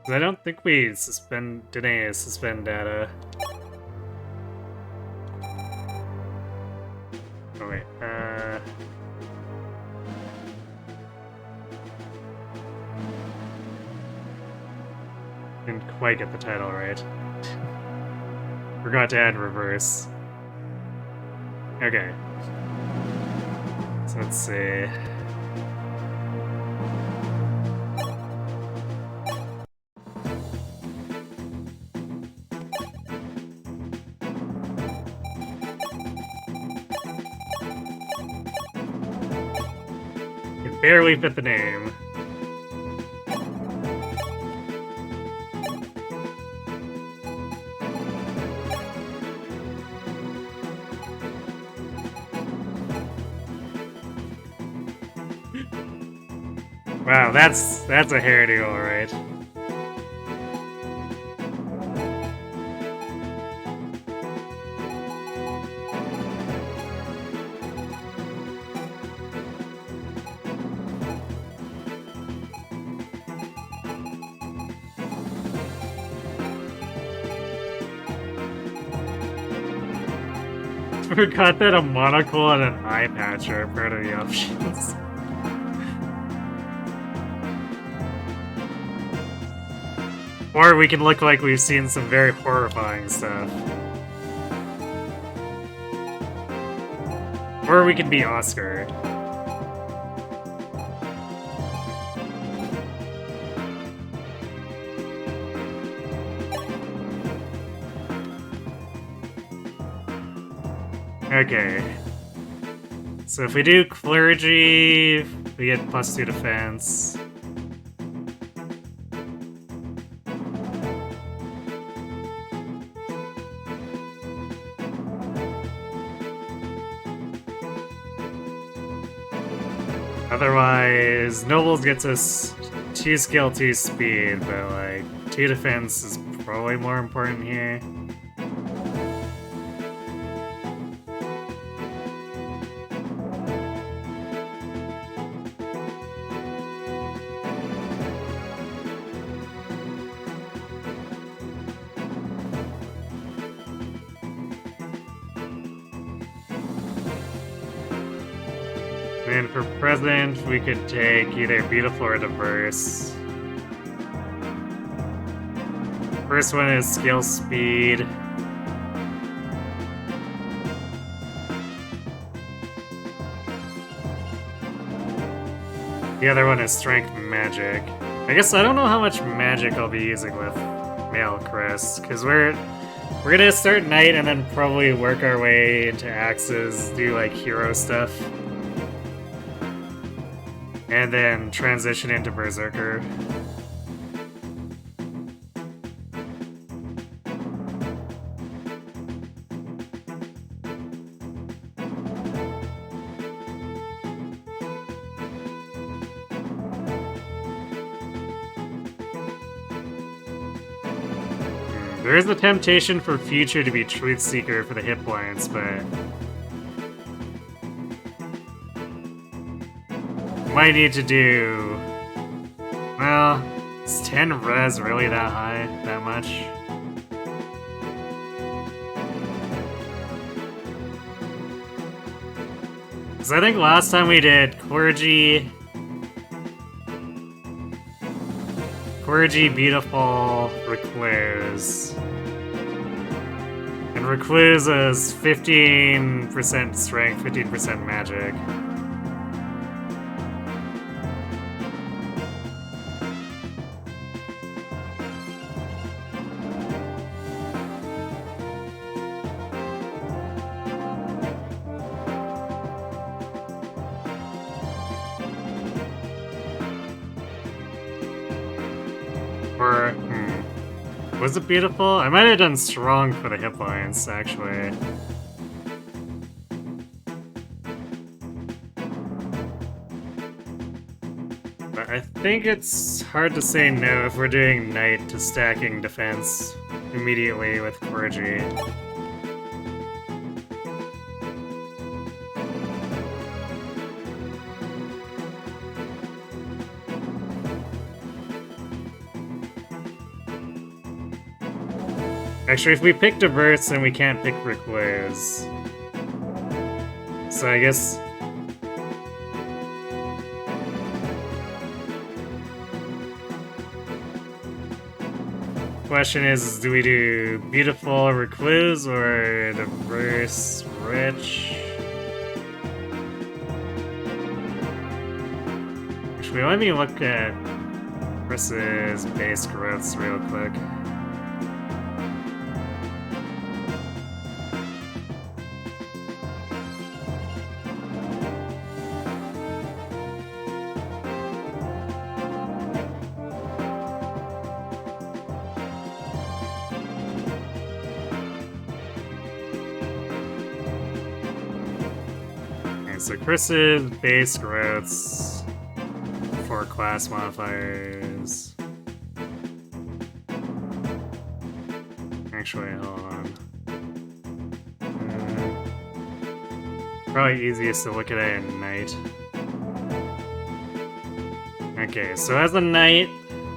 I don't think we did any suspend data. Oh wait, didn't quite get the title right. Forgot to add reverse. Okay. So let's see. It barely fit the name. Wow, that's a hairdo, alright. Forgot that a monocle and an eye patch are part of the options. Or we can look like we've seen some very horrifying stuff. Or we can be Oscar. Okay. So if we do clergy, we get +2 defense. Otherwise, nobles gets us 2 skill, 2 speed, but like 2 defense is probably more important here. And for present, we could take either beautiful or diverse. First one is skill speed. The other one is strength magic. I guess I don't know how much magic I'll be using with male Kris, because we're gonna start knight and then probably work our way into axes, do like hero stuff. And then transition into Berserker. There is the temptation for future to be Truth Seeker for the hit points, but might need to do... Well, is 10 res really that high? That much? Because I think last time we did Clergy, Beautiful, Recluse. And Recluse is 15% strength, 15% magic. Or, was it beautiful? I might have done strong for the hit points, actually. But I think it's hard to say no if we're doing knight to stacking defense immediately with clergy. Actually, if we pick diverse, then we can't pick recluse. So I guess... Question is, do we do beautiful recluse or diverse rich? Actually, let me look at Kris's base growths real quick. So Kris's base growths for class modifiers. Actually, hold on. Probably easiest to look at it at night. Okay, so as a knight,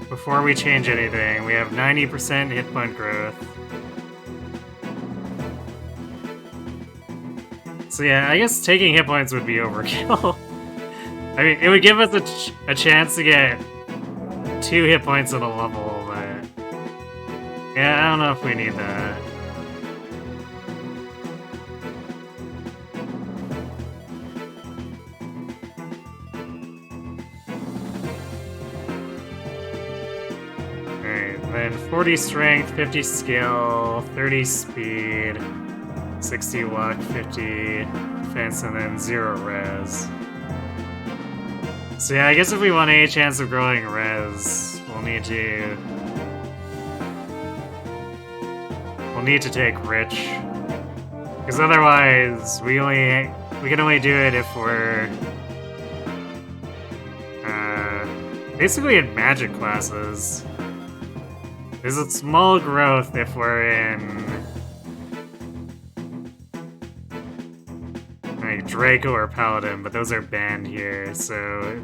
before we change anything, we have 90% hit point growth. So yeah, I guess taking hit points would be overkill. I mean, it would give us a chance to get 2 hit points in a level, but... Yeah, I don't know if we need that. Alright, then 40 strength, 50 skill, 30 speed, 60 luck, 50 defense, and then 0 res. So yeah, I guess if we want any chance of growing res, we'll need to take rich. Because otherwise, we can only do it if we're basically in magic classes. There's a small growth if we're in like Draco or Paladin, but those are banned here, so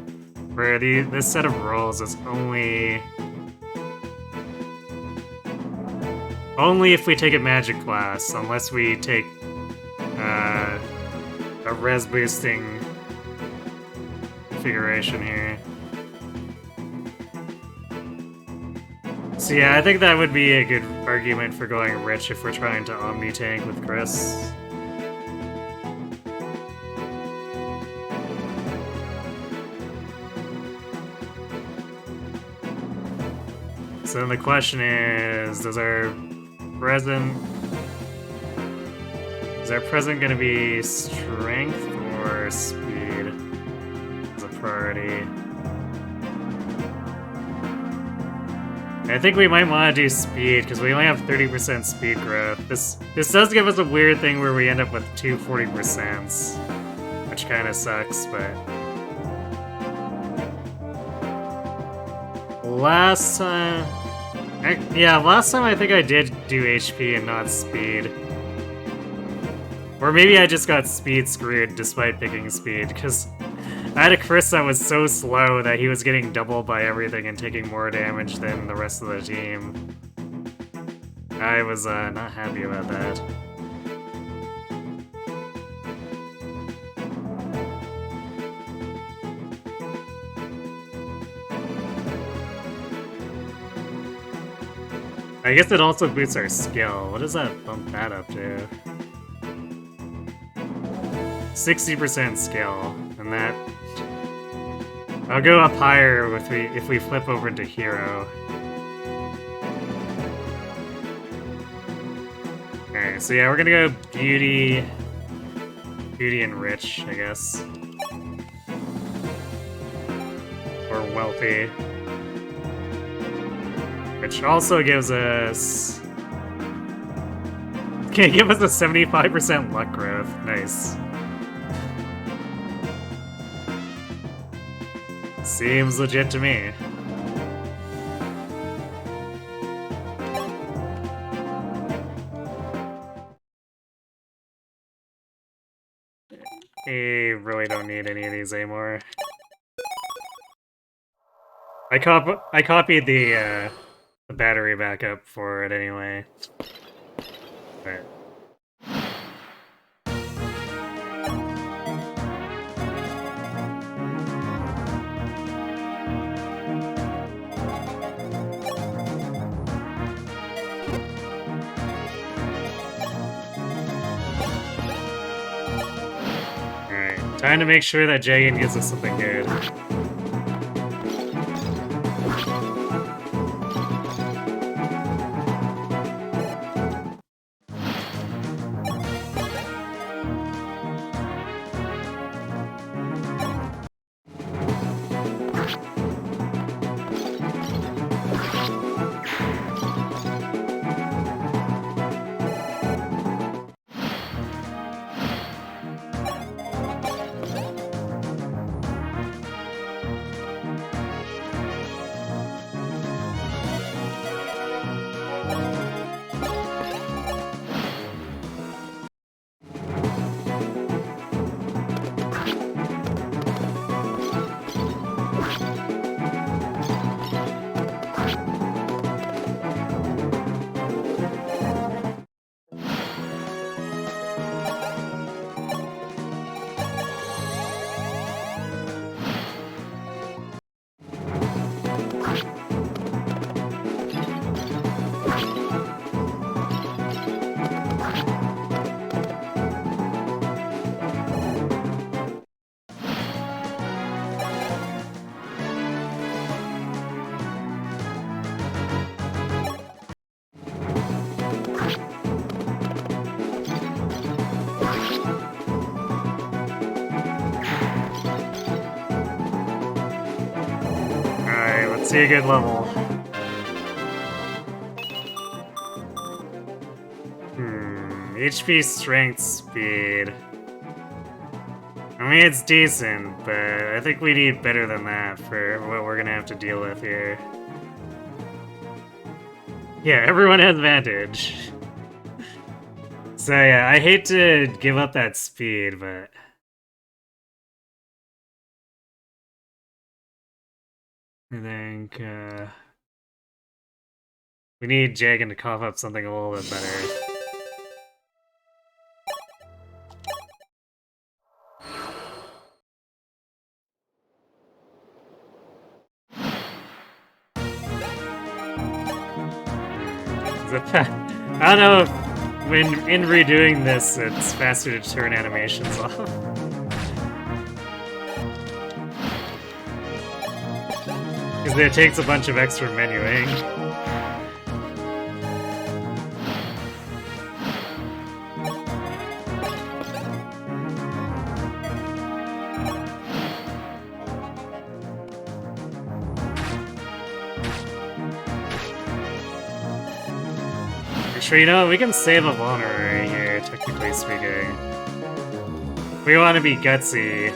for this set of rolls is only if we take a magic class, unless we take a res boosting configuration here. So yeah, I think that would be a good argument for going rich if we're trying to omni-tank with Kris. So then the question is, is our present gonna be strength or speed as a priority? I think we might want to do speed, because we only have 30% speed growth. This does give us a weird thing where we end up with 2 40%, which kind of sucks, but... Last time I think I did do HP and not speed. Or maybe I just got speed screwed despite picking speed, because I had a Kris that was so slow that he was getting doubled by everything and taking more damage than the rest of the team. I was not happy about that. I guess it also boosts our skill. What does that bump that up to? 60% skill, and that... I'll go up higher if we flip over to hero. Alright, so yeah, we're gonna go beauty and rich, I guess. Or wealthy. Which also gives us... Okay, give us a 75% luck growth. Nice. Seems legit to me. I really don't need any of these anymore. I copied the battery backup for it anyway. But alright, time to make sure that Jagan gives us something good. Alright, let's see a good level. HP, strength, speed. I mean, it's decent, but I think we need better than that for what we're gonna have to deal with here. Yeah, everyone has advantage. So yeah, I hate to give up that speed, but... I think, we need Jagan to cough up something a little bit better. I don't know if when in redoing this, it's faster to turn animations off. Because it takes a bunch of extra menuing. Sure, you know, we can save a vulnerary here, technically speaking. We want to be gutsy.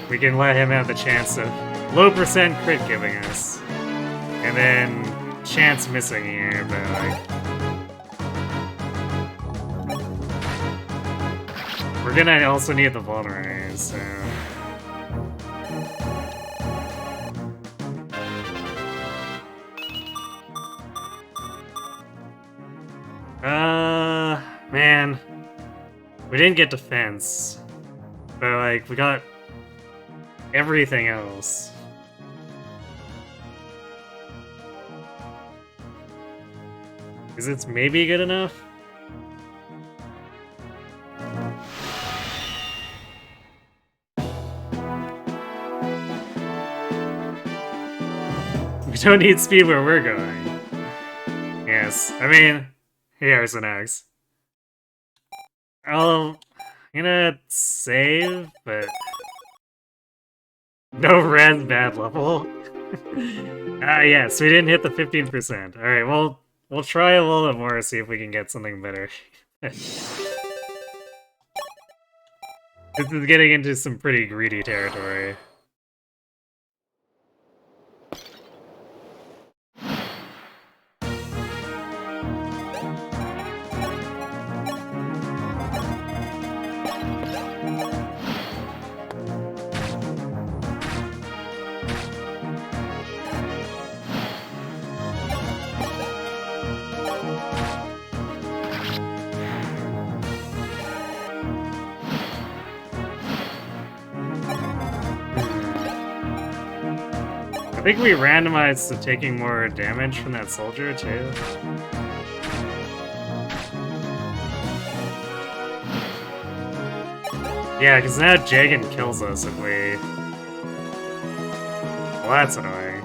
We can let him have the chance of low percent crit giving us. And then chance missing here, but like... We're gonna also need the vulneraries, so... Man. We didn't get defense. But, like, we got everything else. Is it maybe good enough? We don't need speed where we're going. Yes, I mean, here's an X. I'm gonna save, but... No res bad level. Yes, we didn't hit the 15%. Alright, well, we'll try a little bit more, see if we can get something better. This is getting into some pretty greedy territory. think we randomized to taking more damage from that soldier, too. Yeah, because now Jagan kills us if we... Well, that's annoying.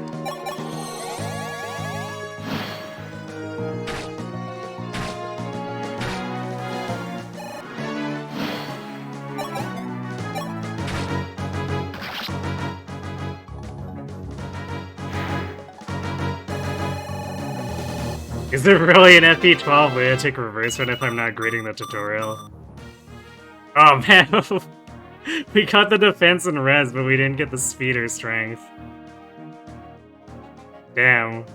Is there really an Pt1 Lunatic reverse run if I'm not grading the tutorial? Oh man, we got the defense and res, but we didn't get the speed or strength. Damn.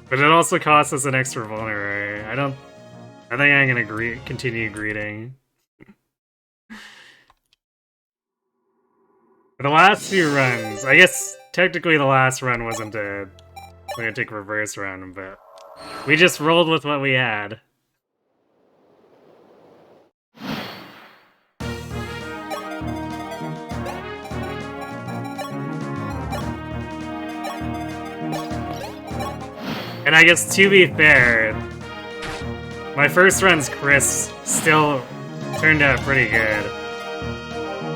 But it also costs us an extra vulnerary. I think I'm gonna continue greeting. For the last few runs, I guess technically the last run wasn't a Lunatic reverse run, but we just rolled with what we had. And I guess to be fair, my first run's Kris still turned out pretty good.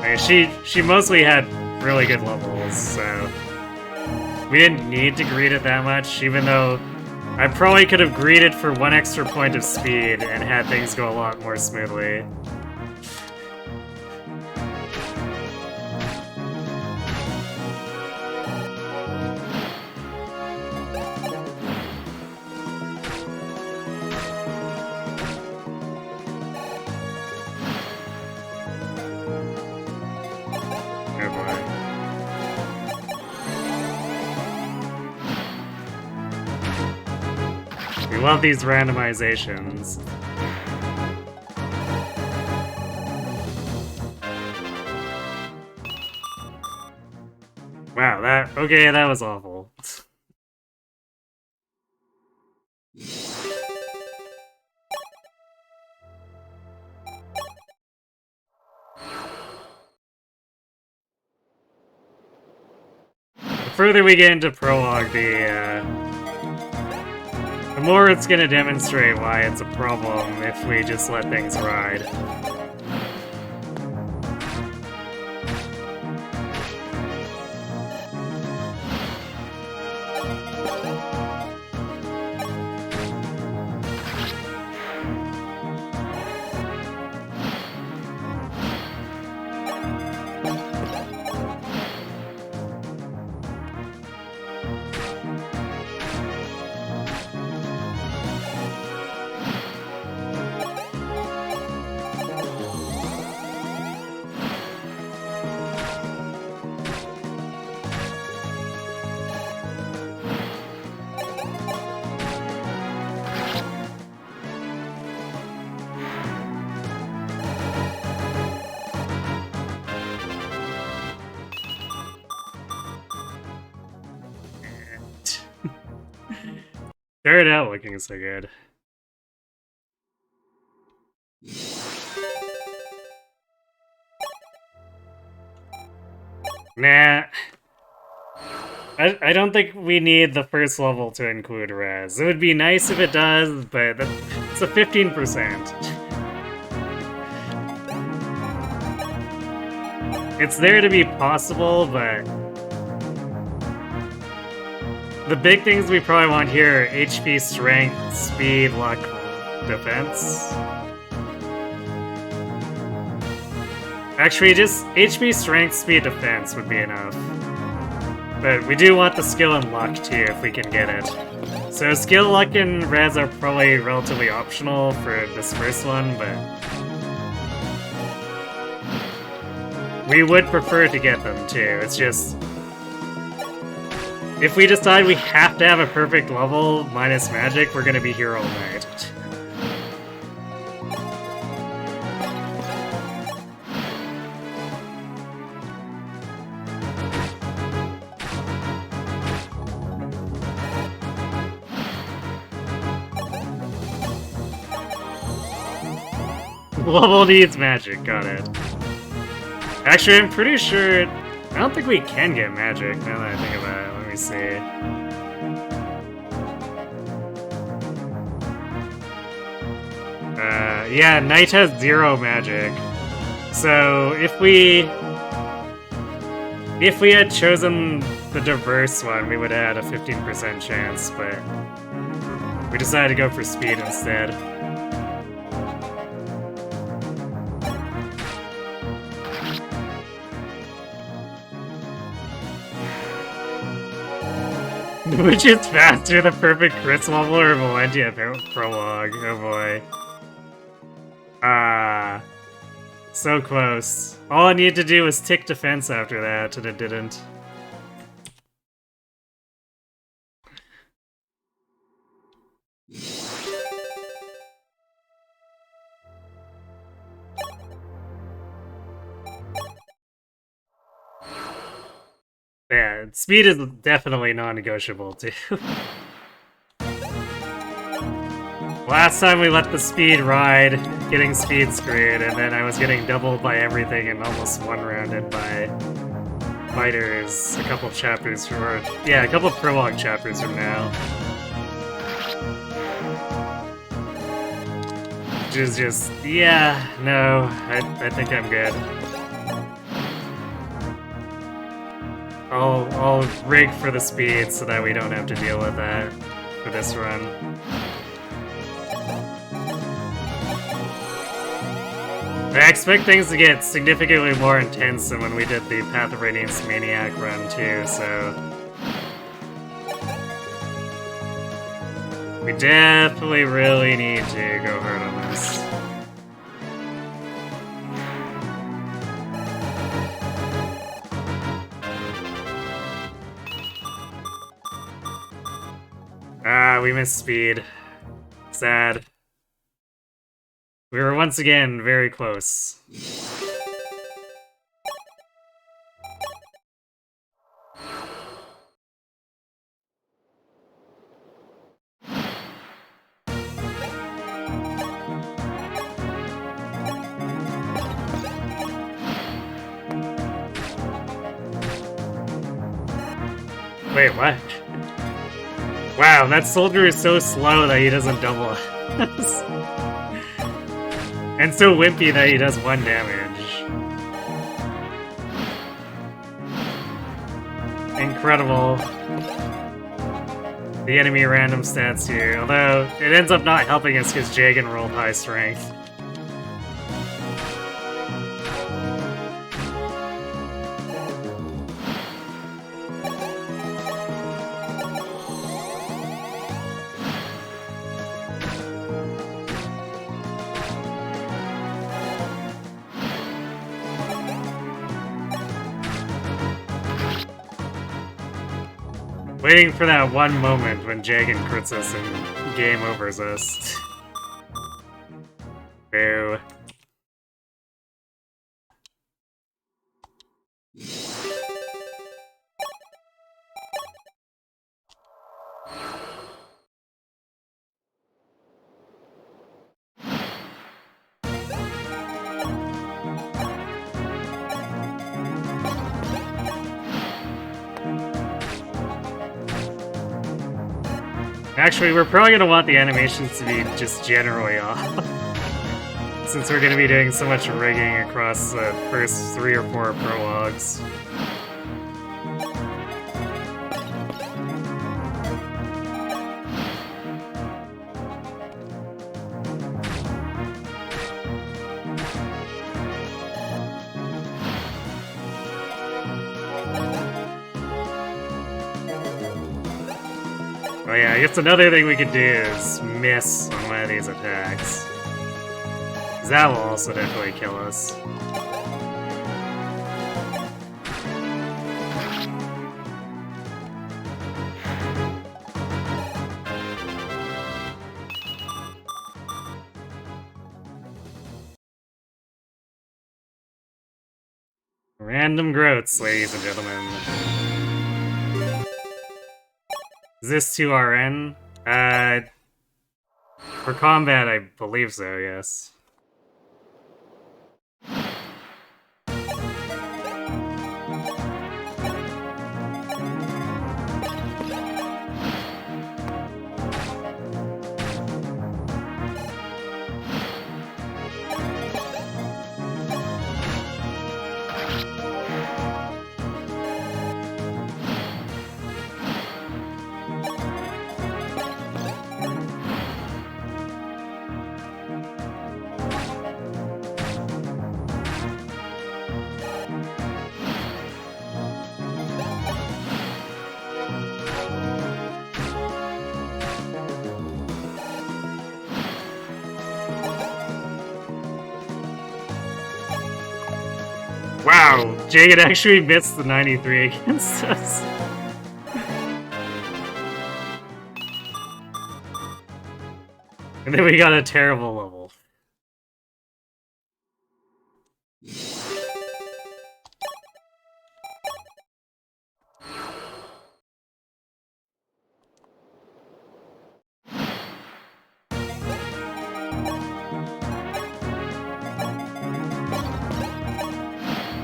I mean, she mostly had really good levels, so we didn't need to greet it that much, even though I probably could have greeted for 1 extra point of speed and had things go a lot more smoothly. Love these randomizations. Wow, that was awful. The further we get into prologue, the more it's gonna demonstrate why it's a problem if we just let things ride. Started out looking so good. Nah. I don't think we need the first level to include res. It would be nice if it does, but it's a 15%. It's there to be possible, but the big things we probably want here are HP, strength, speed, luck, defense. Actually, just HP, strength, speed, defense would be enough. But we do want the skill and luck too, if we can get it. So skill, luck, and res are probably relatively optional for this first one, but we would prefer to get them too. It's just, if we decide we have to have a perfect level minus magic, we're gonna be here all night. Level needs magic, got it. Actually, I'm pretty sure I don't think we can get magic, now that I think about it. Let me see. Yeah, Knight has 0 magic. So, if we had chosen the diverse one, we would have had a 15% chance, but we decided to go for speed instead. Which is faster, the perfect Kris level or Valentia prologue? Oh boy. So close. All I needed to do was tick defense after that, and it didn't. Yeah, speed is definitely non-negotiable too. Last time we let the speed ride, getting speed screwed, and then I was getting doubled by everything and almost one-rounded by fighters a couple chapters from, or, yeah, a couple prologue chapters from now. Which is just, yeah, no, I think I'm good. I'll rig for the speed so that we don't have to deal with that for this run. I expect things to get significantly more intense than when we did the Path of Radiance Maniac run too, so... we definitely really need to go hard on this. Ah, we missed speed. Sad. We were once again very close. Wait, what? Wow, that soldier is so slow that he doesn't double us. And so wimpy that he does 1 damage. Incredible. The enemy random stats here, although it ends up not helping us because Jagan rolled high strength. Waiting for that one moment when Jagan crits us and game overs us. Boo. Actually, we're probably gonna want the animations to be just generally off. Since we're gonna be doing so much rigging across the first 3 or 4 prologues. Oh yeah, I guess another thing we could do is miss on one of these attacks. 'Cause that will also definitely kill us. Random growths, ladies and gentlemen. Is this 2RN? For combat, I believe so, yes. Jagged actually missed the 93 against us. And then we got a terrible level.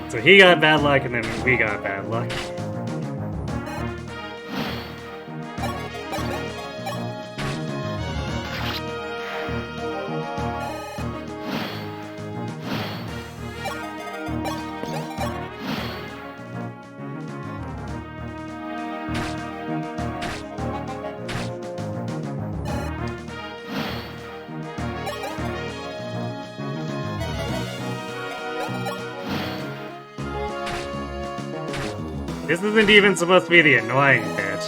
So he got bad luck, and then we got bad luck. This isn't even supposed to be the annoying bit.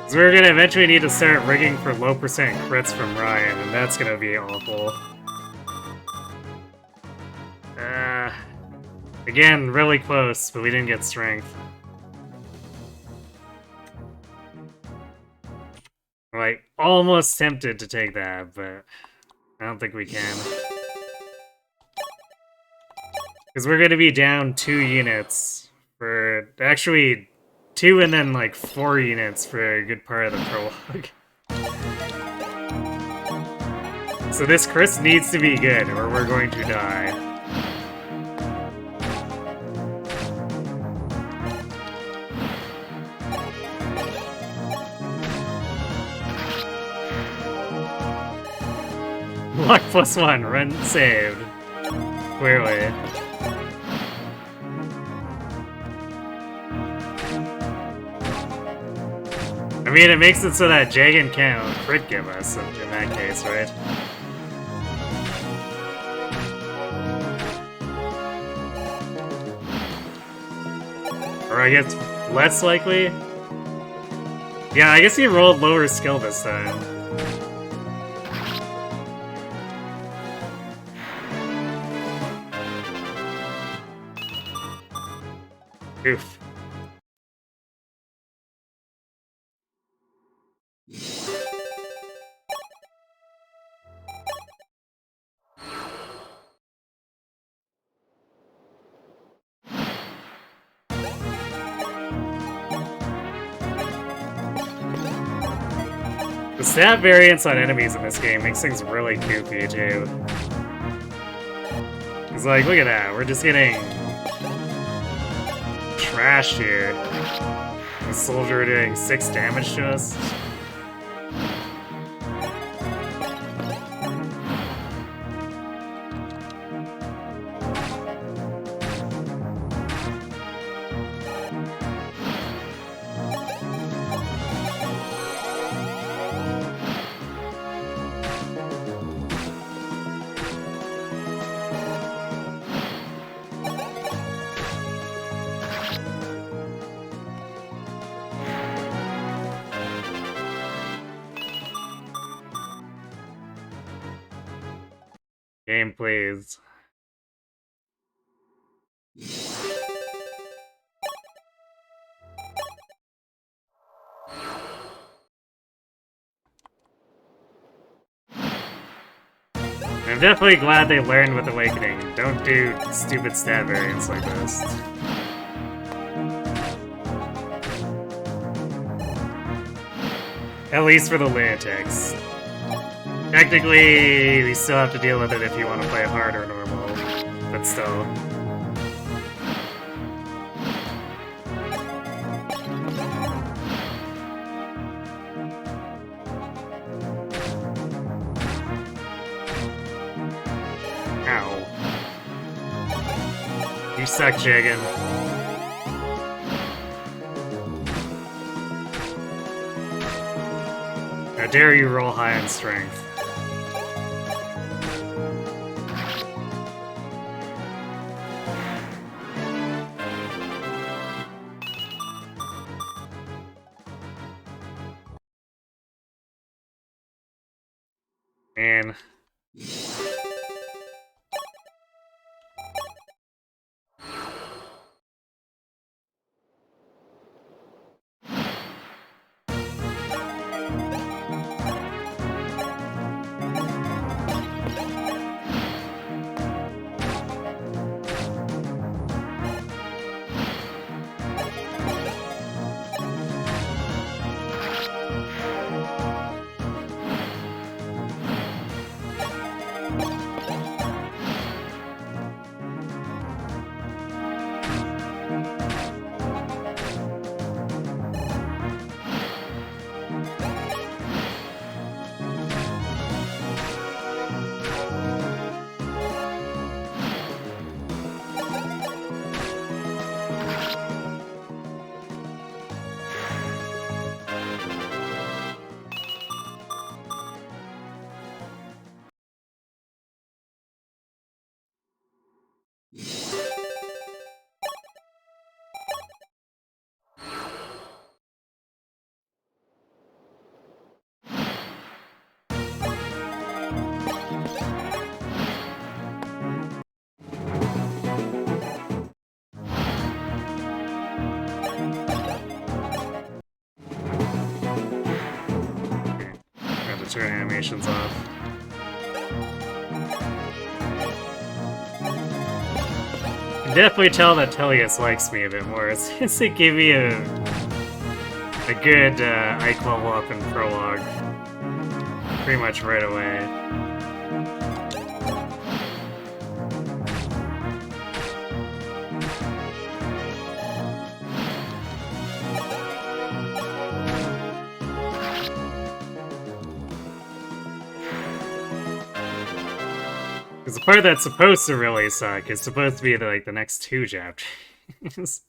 So we're gonna eventually need to start rigging for low percent crits from Ryan, and that's gonna be awful. Again, really close, but we didn't get strength. Like, almost tempted to take that, but I don't think we can. Because we're gonna be down 2 units for... Actually, 2 and then like 4 units for a good part of the prologue. So this Kris needs to be good, or we're going to die. Luck +1, run saved. Clearly. I mean, it makes it so that Jagan can't crit give us in that case, right? Or I guess less likely? Yeah, I guess he rolled lower skill this time. Oof. The stat variance on enemies in this game makes things really goofy, too. It's like, look at that, we're just getting trashed here. The soldier doing 6 damage to us. Game, please. I'm definitely glad they learned with Awakening. Don't do stupid stat variants like this. At least for the Lunatics. Technically, we still have to deal with it if you want to play hard or normal, but still. Ow. You suck, Jagan. How dare you roll high on strength. Man, Turn animations off. I can definitely tell that Tellius likes me a bit more since it gave me a good Ike level up in Prologue pretty much right away. Because the part that's supposed to really suck is supposed to be the next two chapters.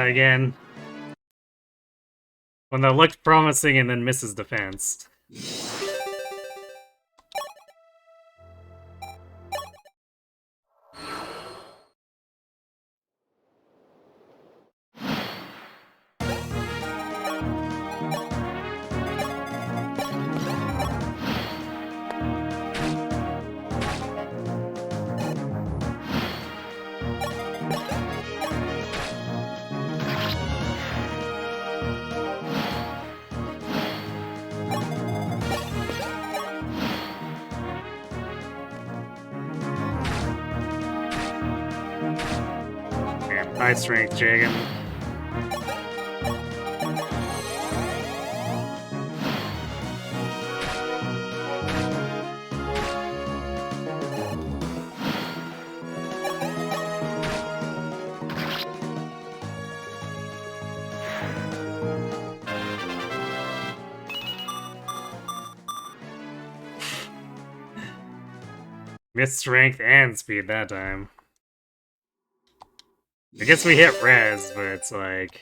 Again. When that looked promising and then misses defense. High strength, Jagan. Missed strength and speed that time. I guess we hit res, but it's like...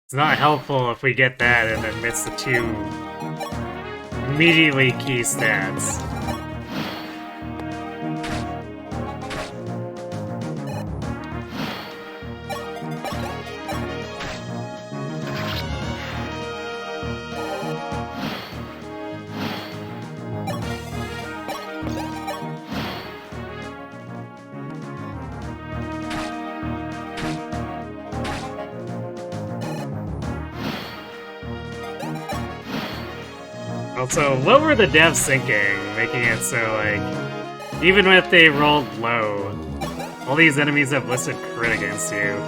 It's not helpful if we get that and then miss the two immediately key stats. Also, what were the devs thinking, making it so, like, even if they rolled low, all these enemies have listed crit against you?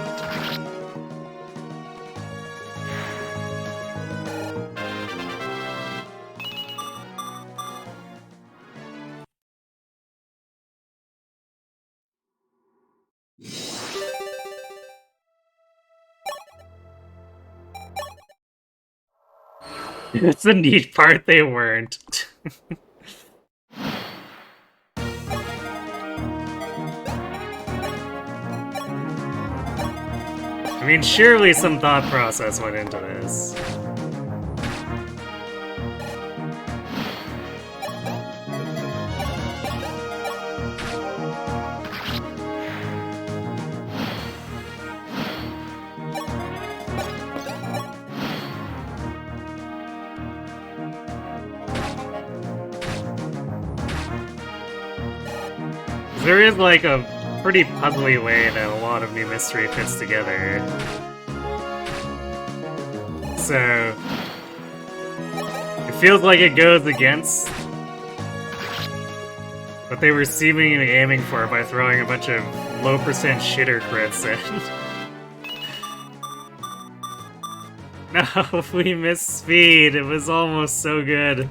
It's the neat part they weren't. I mean, surely some thought process went into this. There is, like, a pretty puzzly way that a lot of new mystery fits together. So it feels like it goes against what they were seemingly aiming for by throwing a bunch of low percent shitter crits in. No, we missed speed. It was almost so good.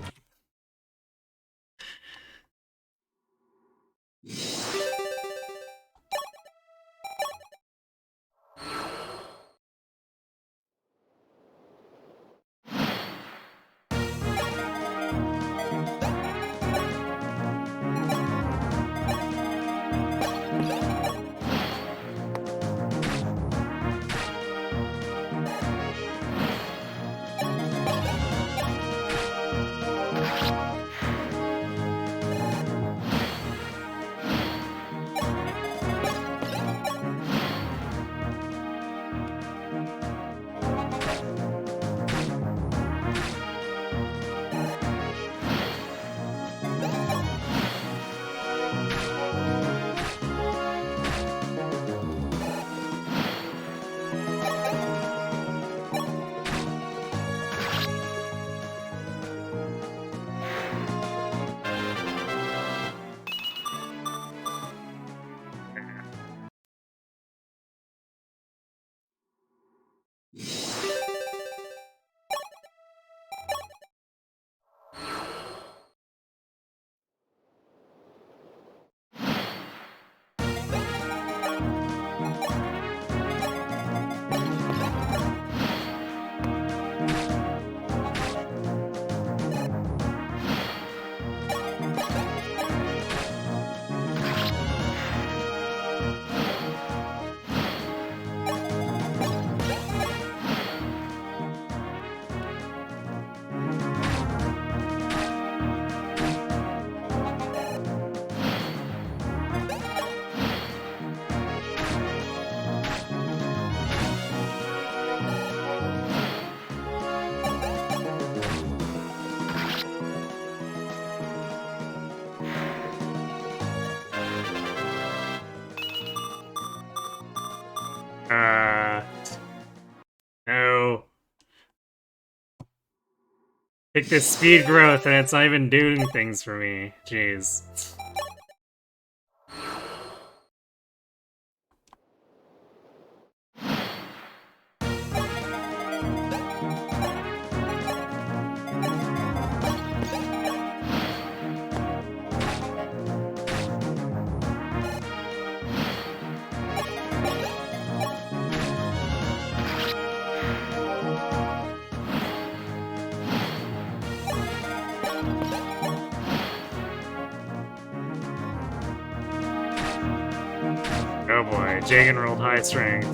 No. Pick this speed growth and it's not even doing things for me. Jeez. Oh boy, Jagan rolled high strength.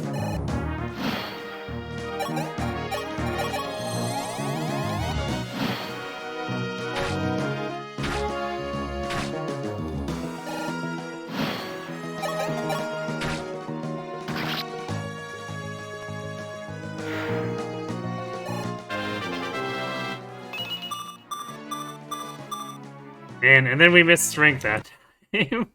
And then we missed strength that time.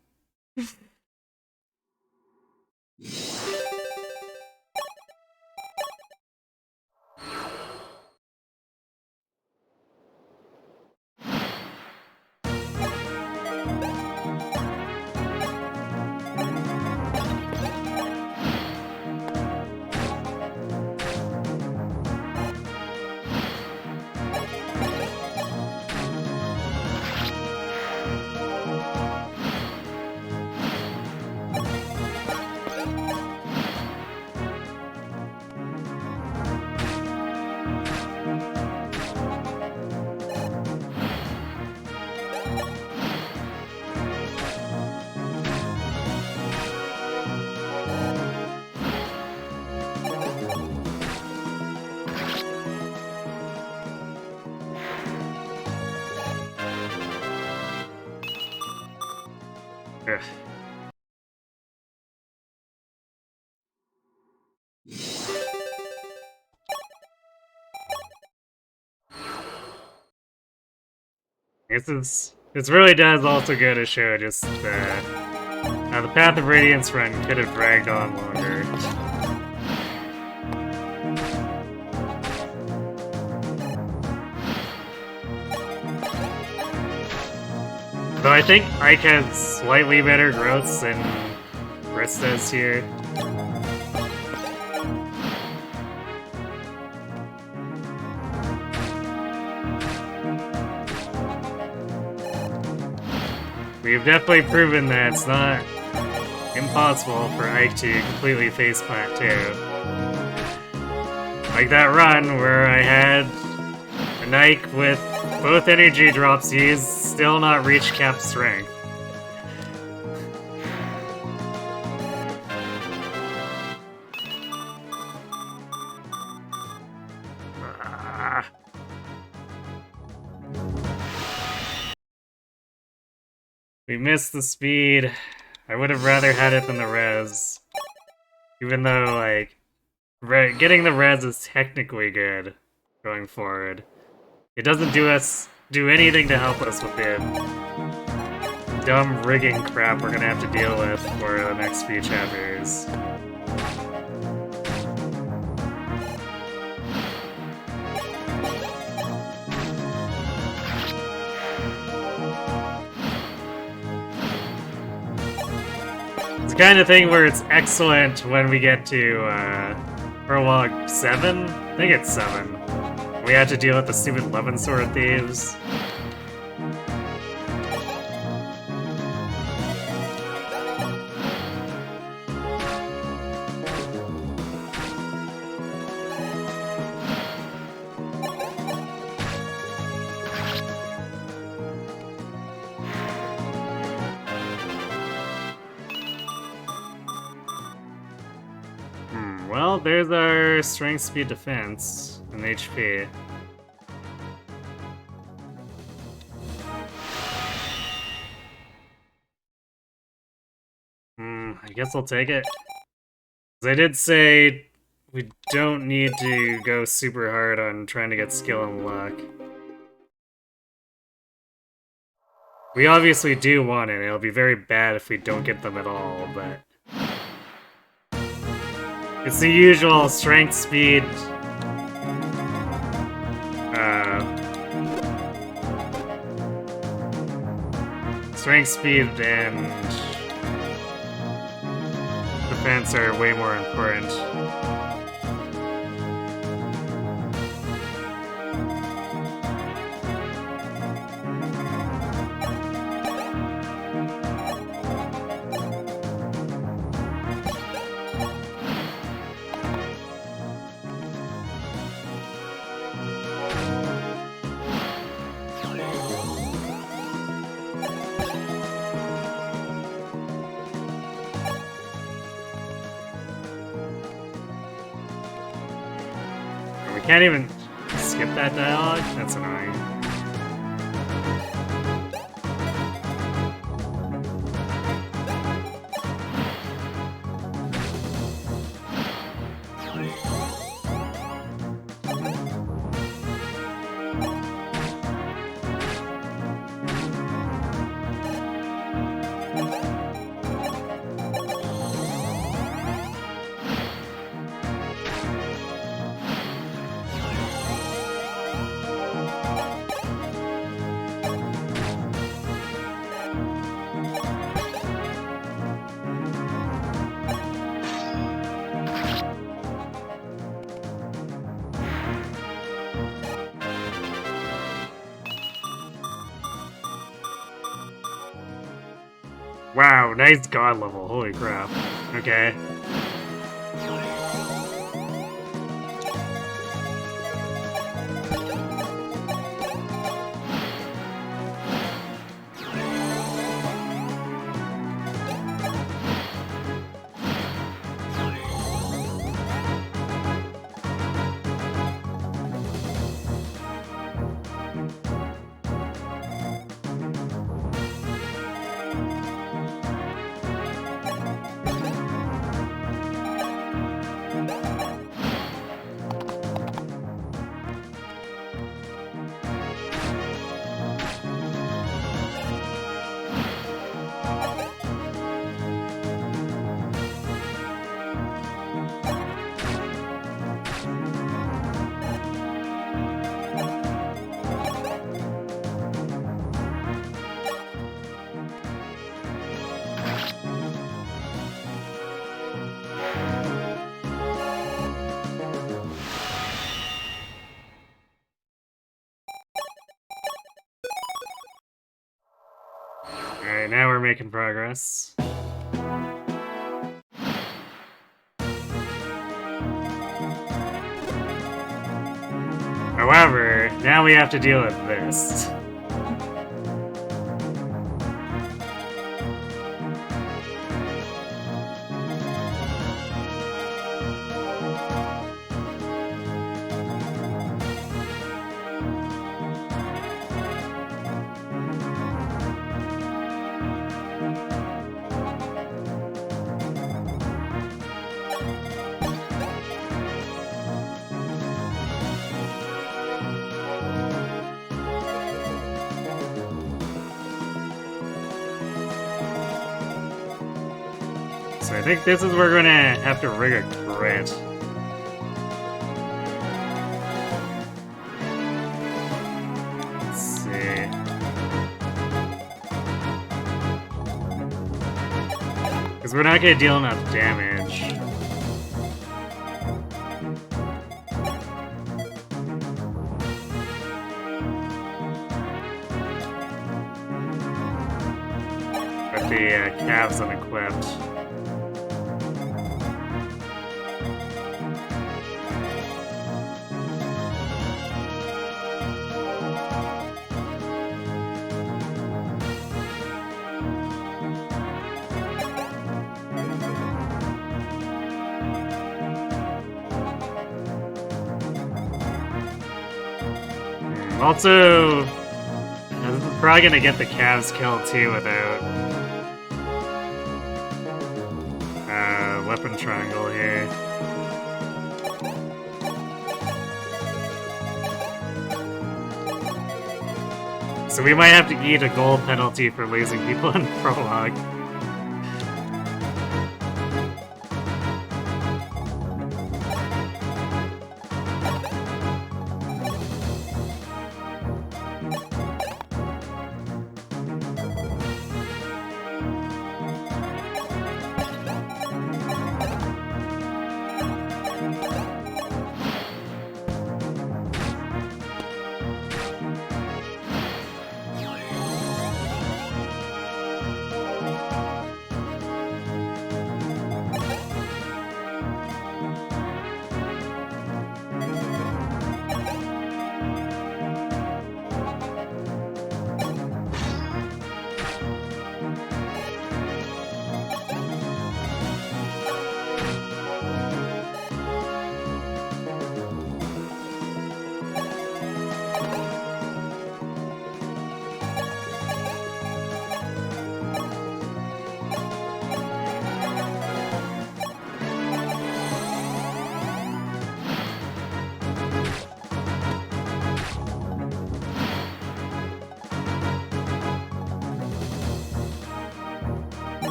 Ugh. It's really does also go to show just how the Path of Radiance run could have dragged on longer. Though I think Ike has slightly better growths than Kris does here. We've definitely proven that it's not impossible for Ike to completely face plateau. Like that run where I had an Ike with both energy drops used, still not reach cap strength. We missed the speed. I would have rather had it than the res. Even though, like, getting the res is technically good going forward. It doesn't do anything to help us with the dumb rigging crap we're gonna have to deal with for the next few chapters. It's the kind of thing where it's excellent when we get to prologue 7? I think it's 7. We had to deal with the stupid 11 Sword Thieves. Well, there's our strength, speed, defense, and HP. I guess I'll take it. 'Cause I did say we don't need to go super hard on trying to get skill and luck. We obviously do want it, it'll be very bad if we don't get them at all, but... It's the usual strength, speed... Strength, speed, and... defense are way more important. Can't even skip that dialogue? That's annoying. Wow, nice god level, holy crap. Okay. Alright, now we're making progress. However, now we have to deal with this. So I think this is where we're gonna have to rig a crit. Let's see. Because we're not gonna deal enough damage. But the calves unequipped. Also, I'm probably gonna get the calves killed too without weapon triangle here. So we might have to eat a gold penalty for losing people in prologue.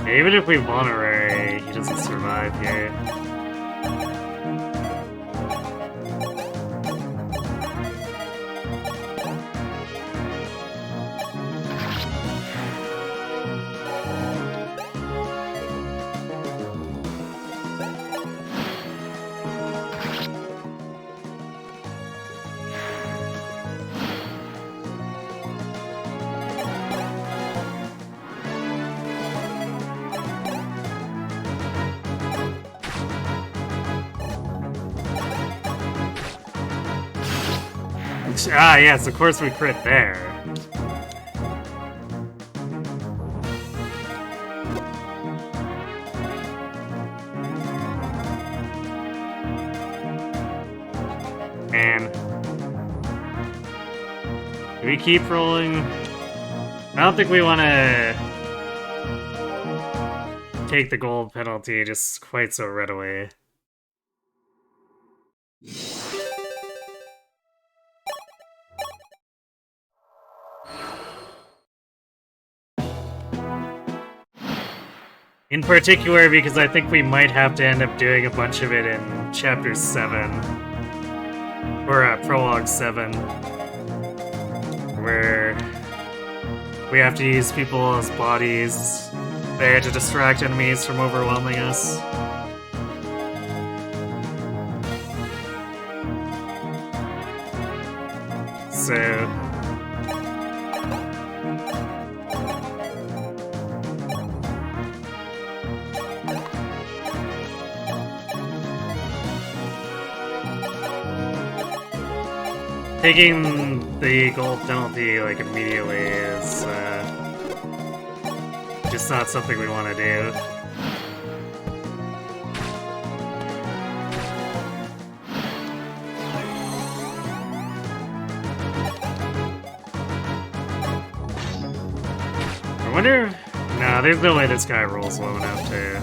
Even if we want a Ray, he doesn't survive here. Ah, yes, of course we crit there. Man. Do we keep rolling? I don't think we want to take the gold penalty just quite so readily. In particular, because I think we might have to end up doing a bunch of it in Chapter 7. Or Prologue 7. Where we have to use people as bodies there to distract enemies from overwhelming us. So... taking the gold penalty, like, immediately is, just not something we want to do. I wonder... Nah, there's no way this guy rolls low enough to...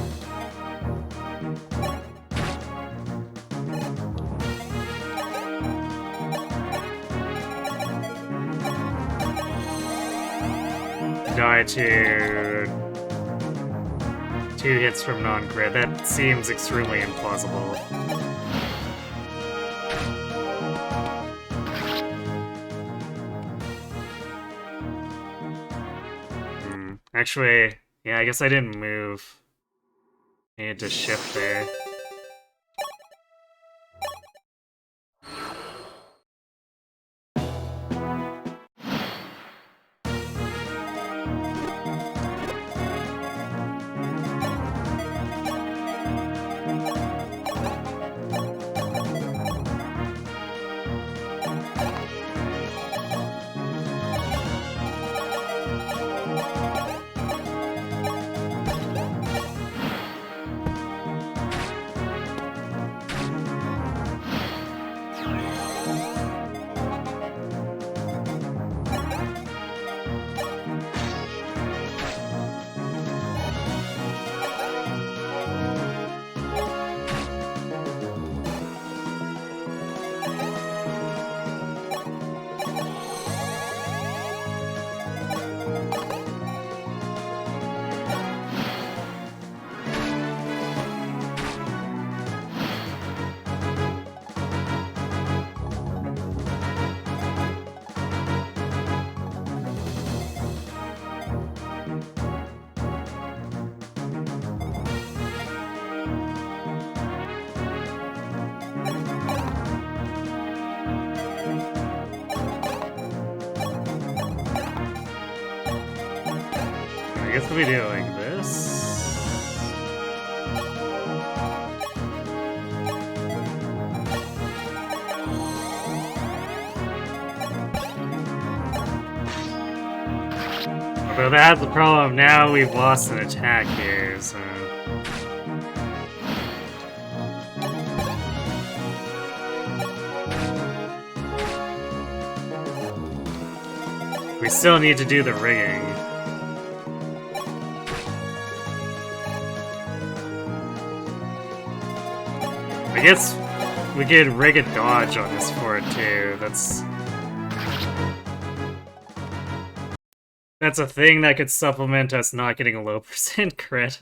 die to 2 hits from non-crit. That seems extremely implausible. Actually, yeah, I guess I didn't move. I needed to shift there. I guess we do it like this. Although that's the problem, now we've lost an attack here, so... we still need to do the rigging. I guess we could rig a dodge on this fort too. That's a thing that could supplement us not getting a low % crit.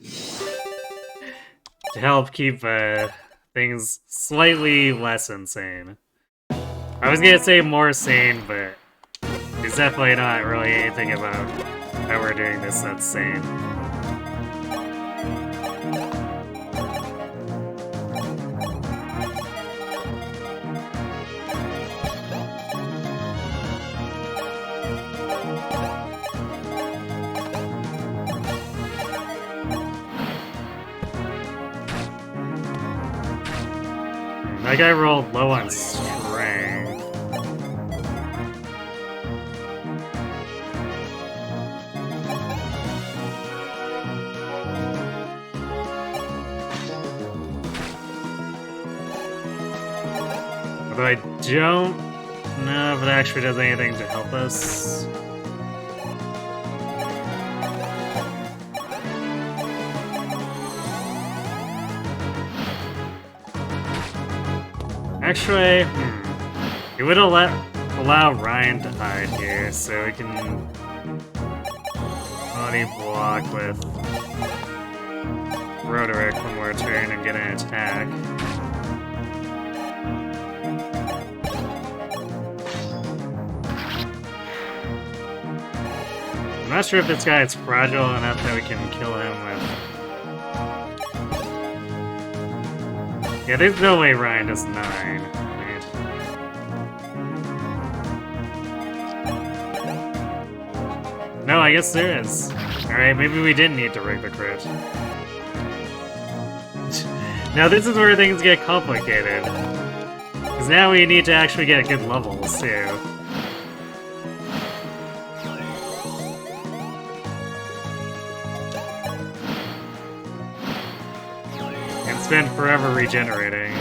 To help keep things slightly less insane. I was gonna say more sane, but it's definitely not really anything about how we're doing this that's sane. That guy rolled low on strength. Although I don't know if it actually does anything to help us. Actually, it would allow Ryan to hide here, so we can body block with Roderick one more turn and get an attack. I'm not sure if this guy is fragile enough that we can kill him with... Yeah, there's no way Ryan does 9. Right? No, I guess there is. Alright, maybe we didn't need to rig the crit. Now this is where things get complicated. Because now we need to actually get good levels, too. And spend forever regenerating.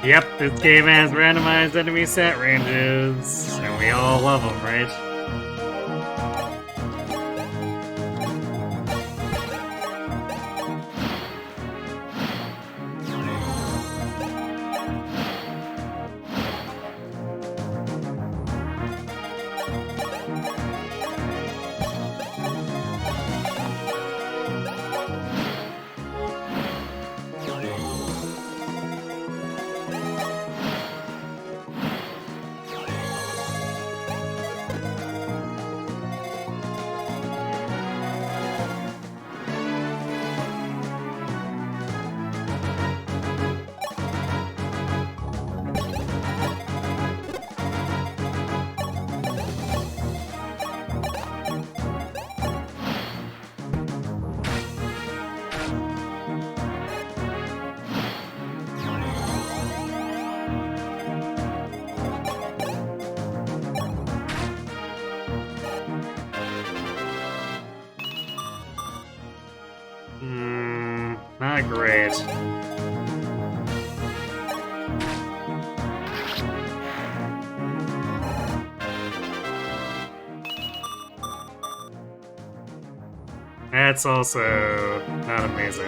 Yep, this game has randomized enemy set ranges, and we all love them, right? Not great. That's also not amazing.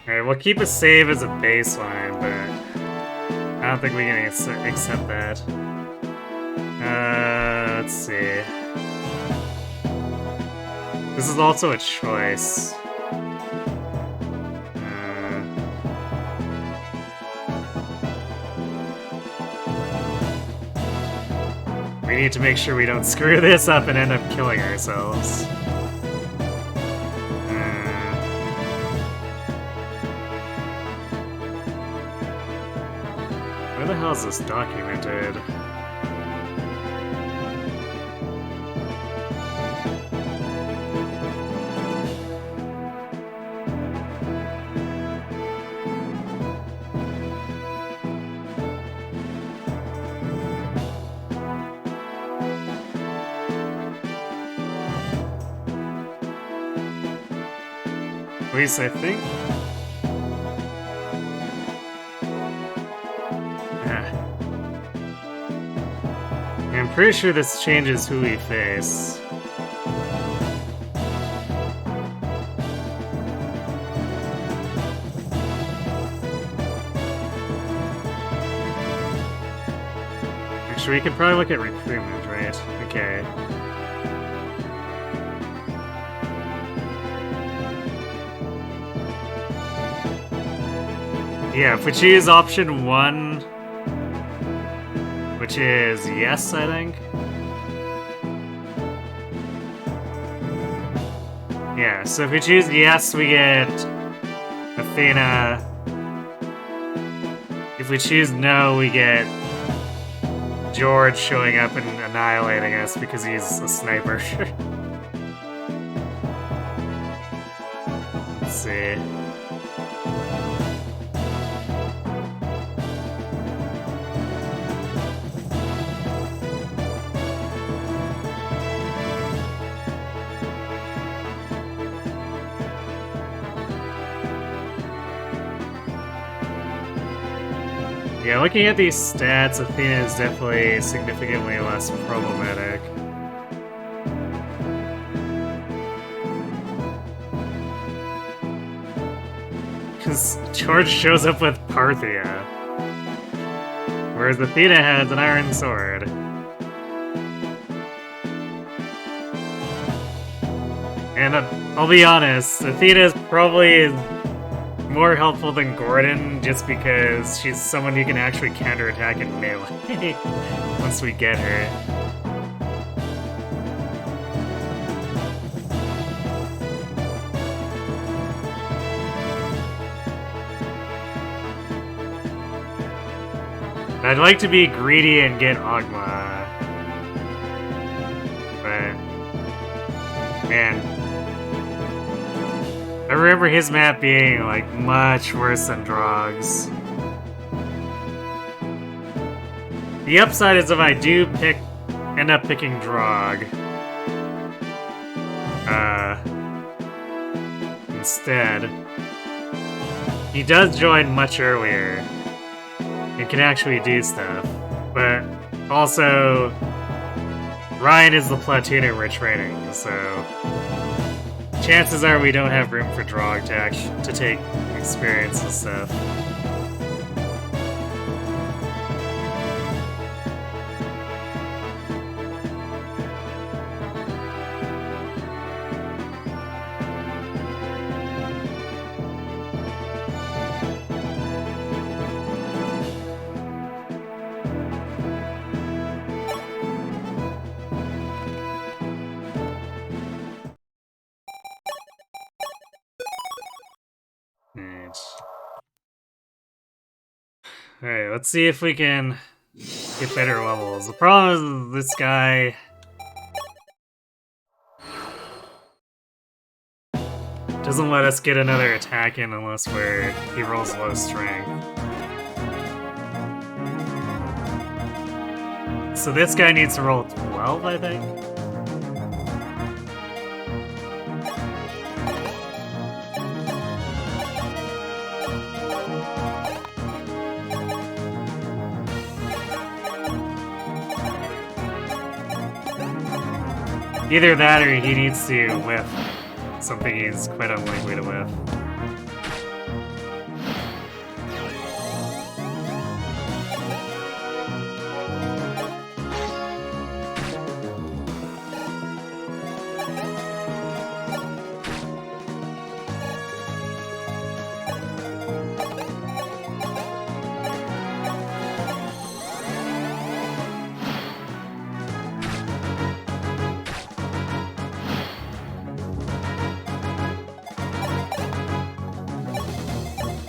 Alright, we'll keep a save as a baseline, but I don't think we can accept that. Let's see. This is also a choice. We need to make sure we don't screw this up and end up killing ourselves. Where the hell is this documented? At least I think. I'm pretty sure this changes who we face. Actually, we could probably look at recruitment, right? Okay. Yeah, if we choose option 1, which is yes, I think. Yeah, so if we choose yes, we get Athena. If we choose no, we get George showing up and annihilating us because he's a sniper. Let's see. Yeah, looking at these stats, Athena is definitely significantly less problematic. Because George shows up with Parthia, whereas Athena has an iron sword. And I'll be honest, Athena is probably more helpful than Gordon just because she's someone who can actually counterattack in melee once we get her. I'd like to be greedy and get Ogma, but man, I remember his map being like much worse than Drog's. The upside is if I do end up picking Drog instead, he does join much earlier and can actually do stuff, but also Ryan is the platooner we're training, so chances are we don't have room for Drog to take experience and stuff. Alright, let's see if we can get better levels. The problem is this guy doesn't let us get another attack in unless he rolls low strength. So this guy needs to roll 12, I think? Either that or he needs to whiff something he's quite unlikely to whiff.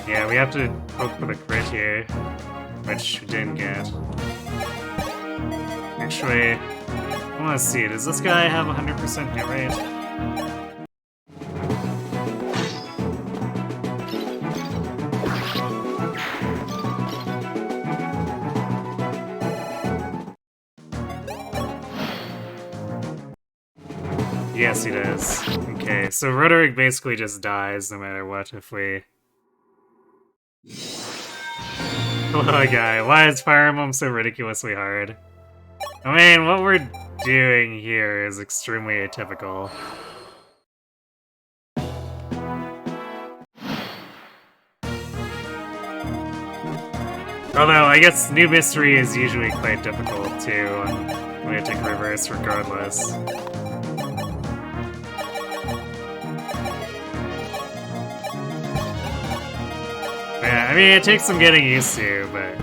Yeah, we have to hope for the crit here, which we didn't get. Actually, I want to see, does this guy have 100% hit rate? Yes, he does. Okay, so Roderick basically just dies no matter what if we... Hello, guy. Why is Fire Emblem so ridiculously hard? I mean, what we're doing here is extremely atypical. Although, I guess New Mystery is usually quite difficult, too, on Lunatic Reverse regardless. Yeah, I mean, it takes some getting used to, but...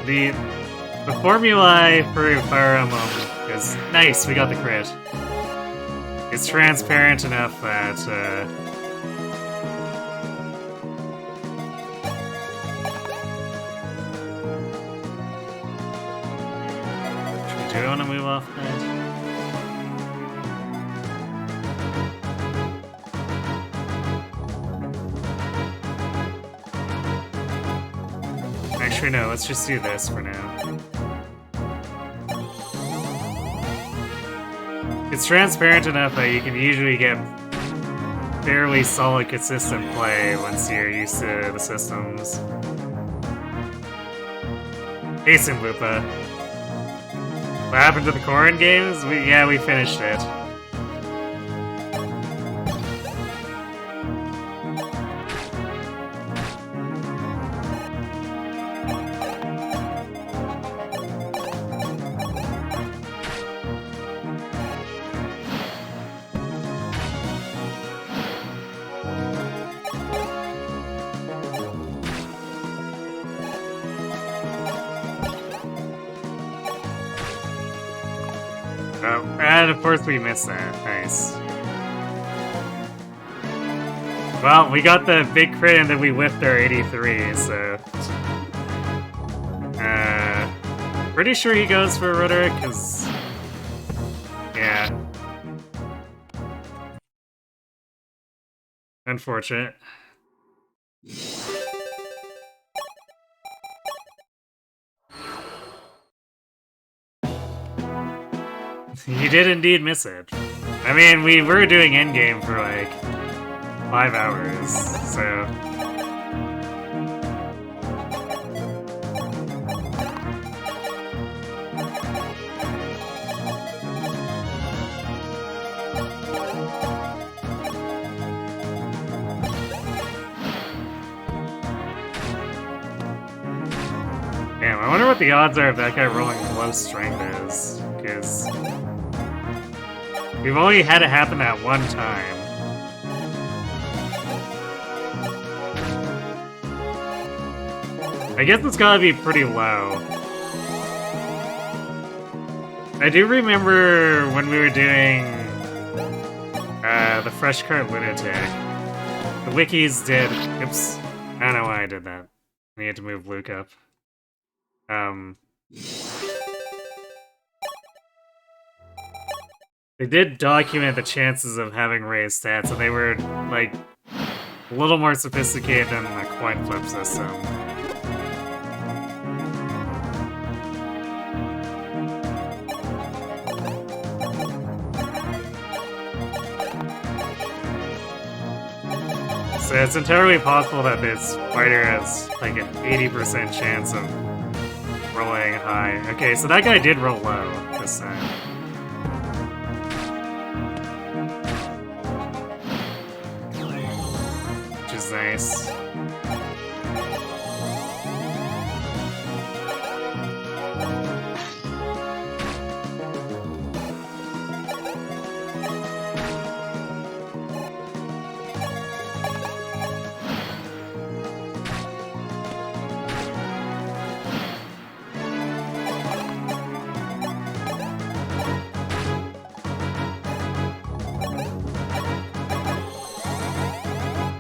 The formulae for Fire Emblem is nice. We got the crit. It's transparent enough that do we want to move off that? Actually, no, let's just do this for now. It's transparent enough that you can usually get fairly solid, consistent play once you're used to the systems. Hey, Simbupa. What happened to the Corrin games? We finished it. And of course we missed that. Nice. Well, we got the big crit and then we whiffed our 83, so... pretty sure he goes for Rhetoric, because... Yeah. Unfortunate. You did indeed miss it. I mean, we were doing endgame for like 5 hours, so... Damn, I wonder what the odds are of that guy rolling low strength is, because... We've only had it happen that one time. I guess it's gotta be pretty low. I do remember when we were doing the Fresh Cart Lunatic. The wikis did... Oops. I don't know why I did that. I need to move Luke up. They did document the chances of having raised stats, and they were, like, a little more sophisticated than the coin flip system. So it's entirely possible that this fighter has, like, an 80% chance of rolling high. Okay, so that guy did roll low this time. Nice.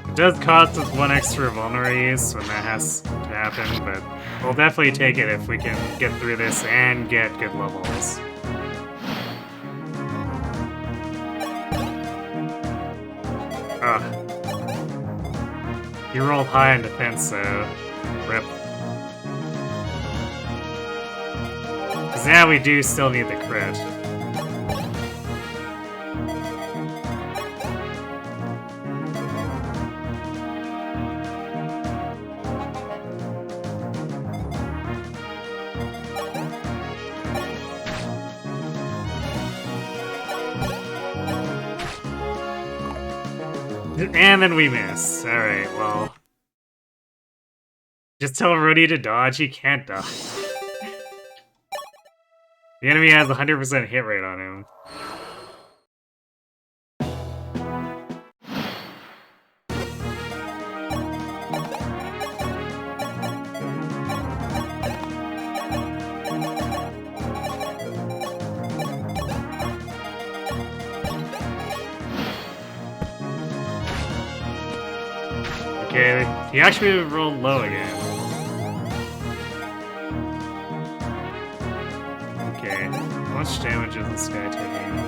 It does cost us 1 extra vulnerary use when that has to happen, but we'll definitely take it if we can get through this and get good levels. Ugh. You rolled high in defense, so... Rip. Because now we do still need the crit. And then we miss. Alright, well... Just tell Rudy to dodge, he can't dodge. The enemy has a 100% hit rate on him. Okay, he actually rolled low again. Okay, how much damage is this guy taking?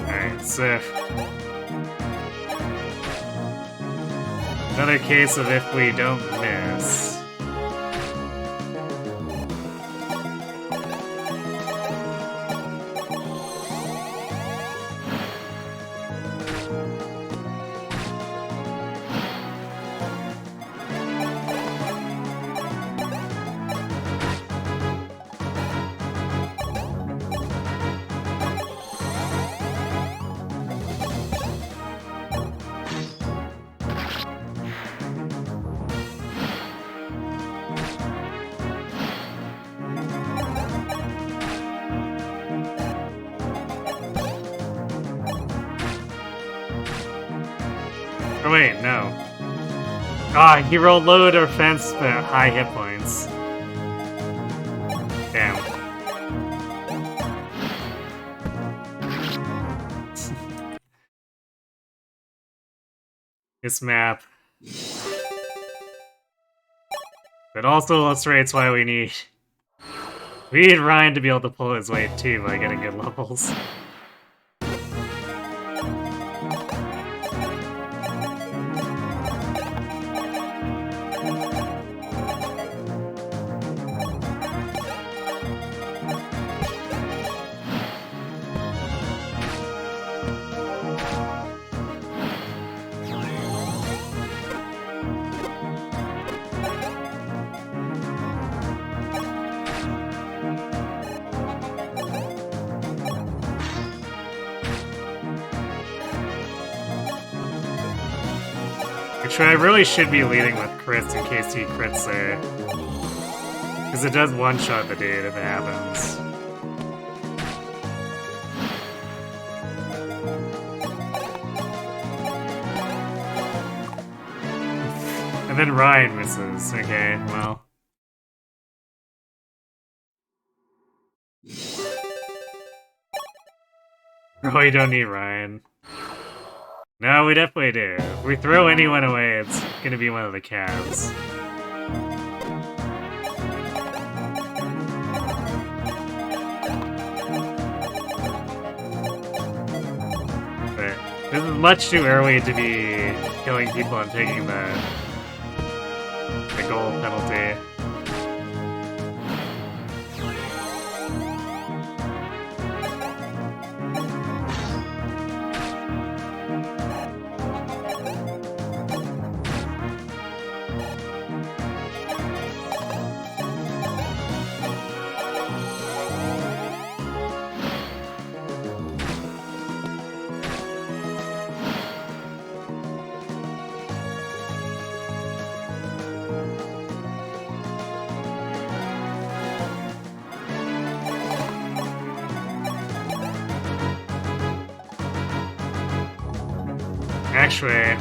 Alright, so... Another case of if we don't miss. Oh wait, no. Ah, he rolled low defense but high hit points. Damn. This map. But also illustrates why we need Ryan to be able to pull his weight too by getting good levels. Actually, I really should be leading with Kris in case he crits there. Because it does one-shot the dude if it happens. And then Ryan misses. Okay, well. Oh, you don't need Ryan. No, we definitely do. If we throw anyone away, it's gonna be one of the calves. But this is much too early to be killing people and taking the gold penalty. Actually,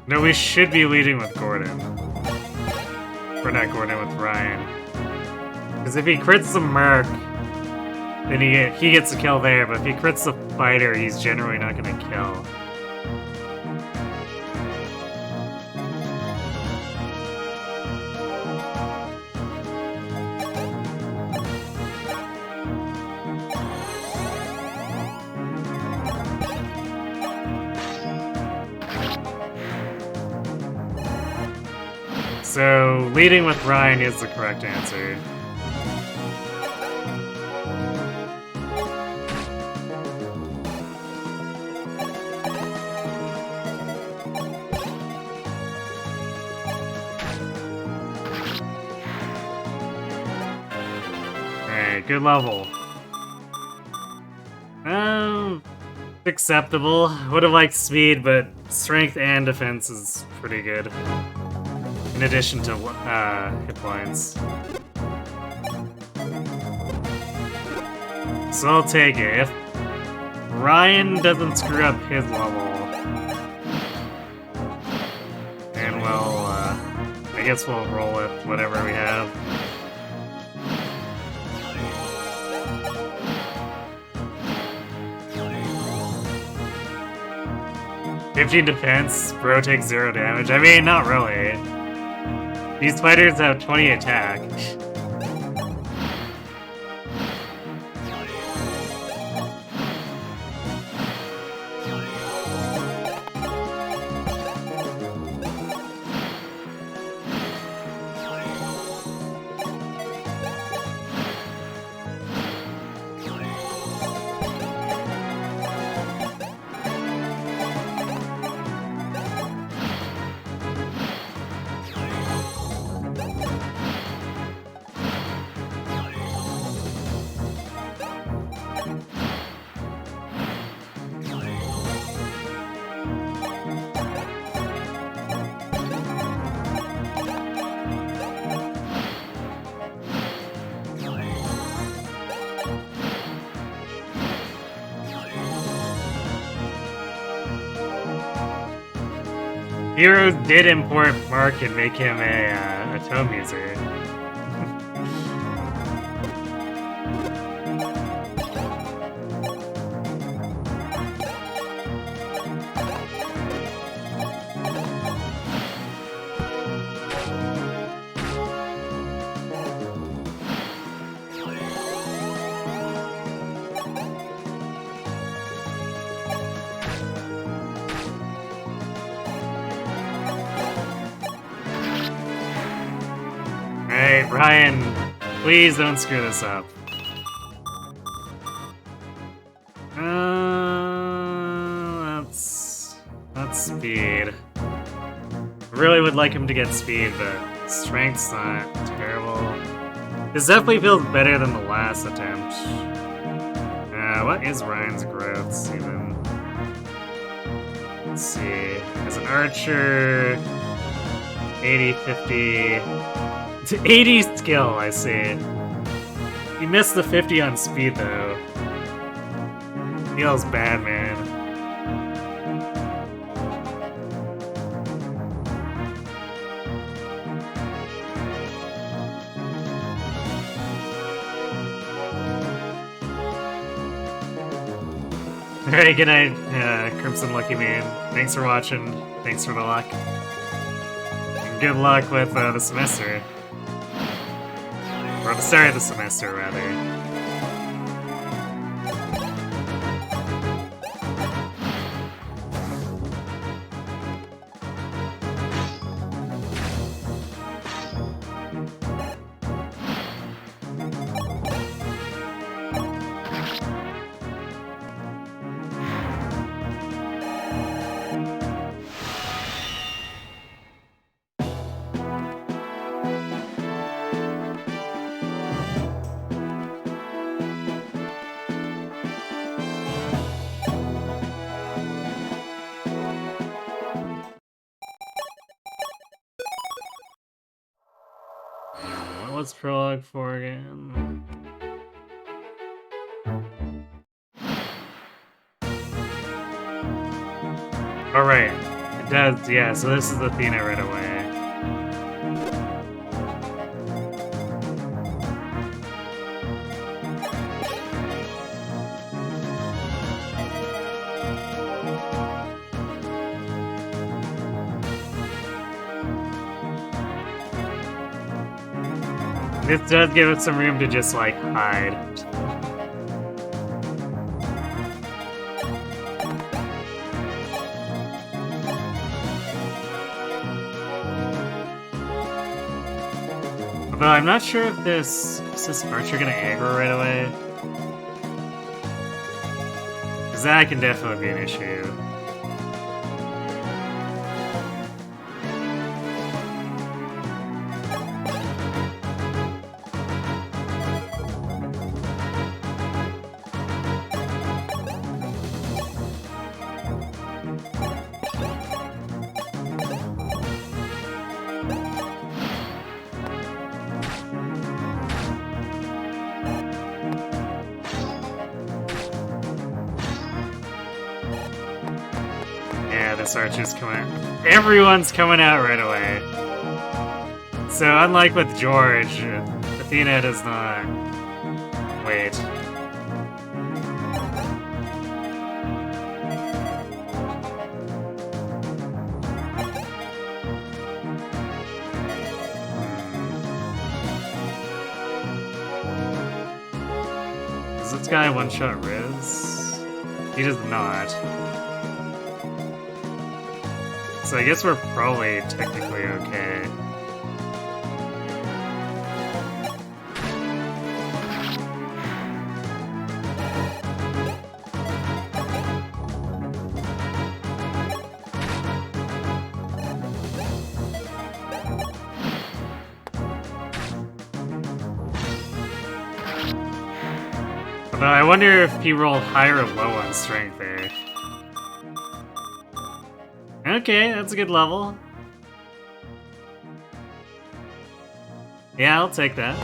no, we should be leading with Gordon. Or not Gordon, with Ryan. Because if he crits the Merc, then he gets a kill there, but if he crits the Fighter, he's generally not going to kill. So, leading with Ryan is the correct answer. Alright, good level. Acceptable. Would have liked speed, but strength and defense is pretty good. In addition to hit points. So I'll take it. If Ryan doesn't screw up his level, and we'll, I guess we'll roll with whatever we have. 15 defense, bro takes 0 damage. I mean, not really. These fighters have 20 attack. Hero did import Mark and make him a tome user. Alright, Ryan, please don't screw this up. That's speed. I really would like him to get speed, but strength's not terrible. This definitely feels better than the last attempt. What is Ryan's growths even? Let's see. As an archer, 80, 50. To 80 skill, I see. He missed the 50 on speed, though. Feels bad, man. Alright, good night, Crimson Lucky Man. Thanks for watching. Thanks for the luck. And good luck with the semester. Or the start of the semester, rather. What's prologue for again? Alright, it does, yeah, so this is Athena right away. This does give us some room to just, like, hide. Although I'm not sure if is this archer gonna aggro right away? Because that can definitely be an issue. Archer's coming out. Everyone's coming out right away. So unlike with George, Athena does not wait. Does this guy one-shot Riz? He does not. So I guess we're probably technically okay. Although I wonder if he rolled high or low on strength there. Okay, that's a good level. Yeah, I'll take that.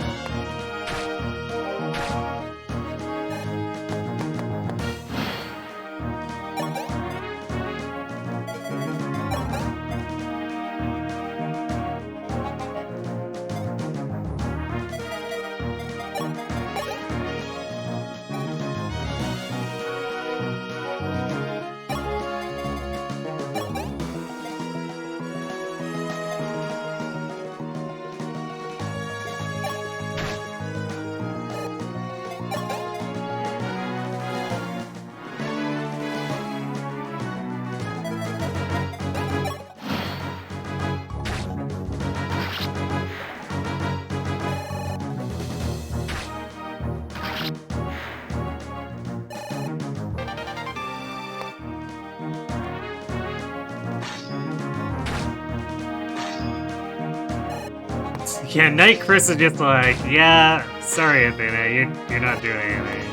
Yeah, Knight Kris is just like, yeah, sorry, Athena, you're not doing anything.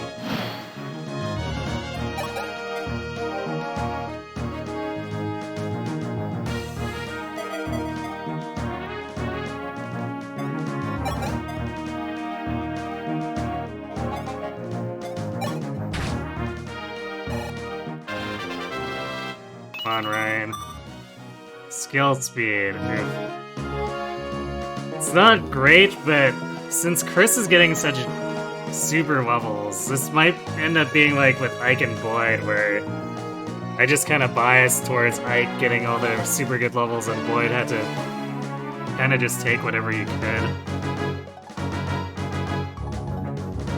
Come on, Ryan. Skill speed. It's not great, but since Kris is getting such super levels, this might end up being like with Ike and Boyd, where I just kind of biased towards Ike getting all the super good levels and Boyd had to kind of just take whatever you could.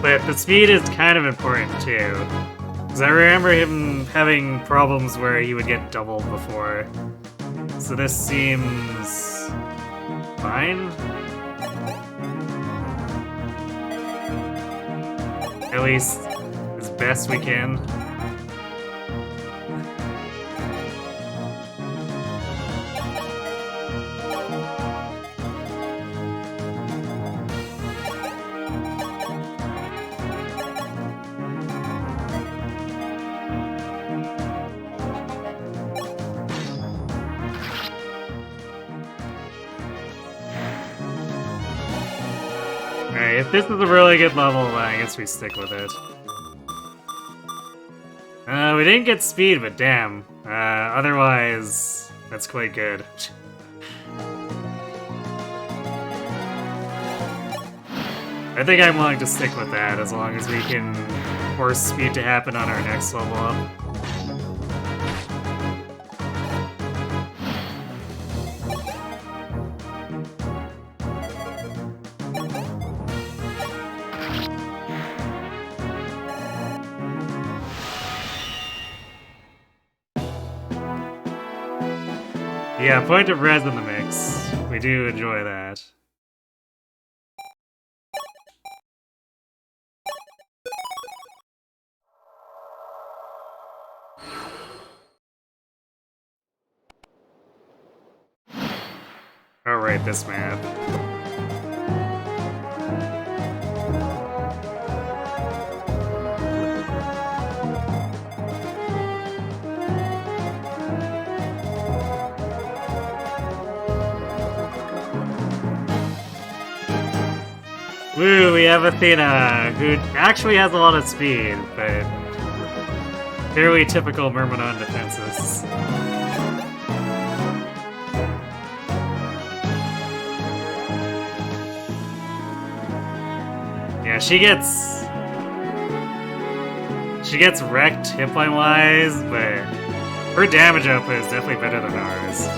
But the speed is kind of important too, because I remember him having problems where he would get doubled before. So this seems fine. At least as best we can. Alright, if this is a really good level, then I guess we stick with it. We didn't get speed, but damn. Otherwise, that's quite good. I think I'm willing to stick with that, as long as we can force speed to happen on our next level up. Yeah, point of res in the mix. We do enjoy that. Alright, this map. Woo, we have Athena, who actually has a lot of speed, but fairly typical Myrmidon defenses. Yeah, she gets wrecked hit-point wise, but her damage output is definitely better than ours.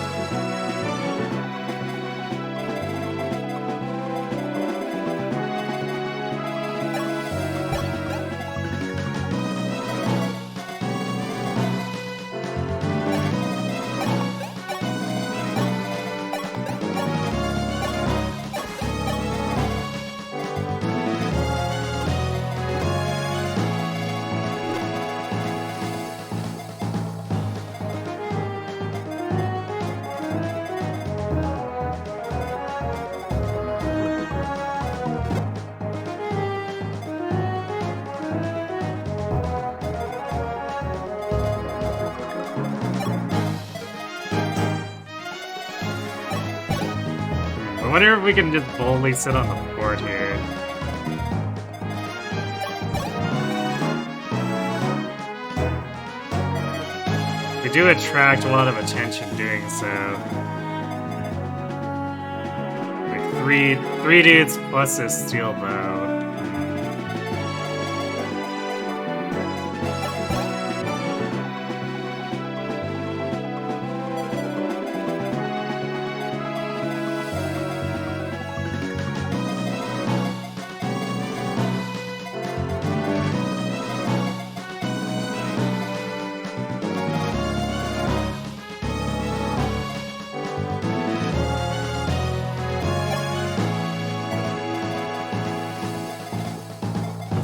wonder if we can just boldly sit on the fort here. We do attract a lot of attention doing so. Like three dudes plus a steel bow.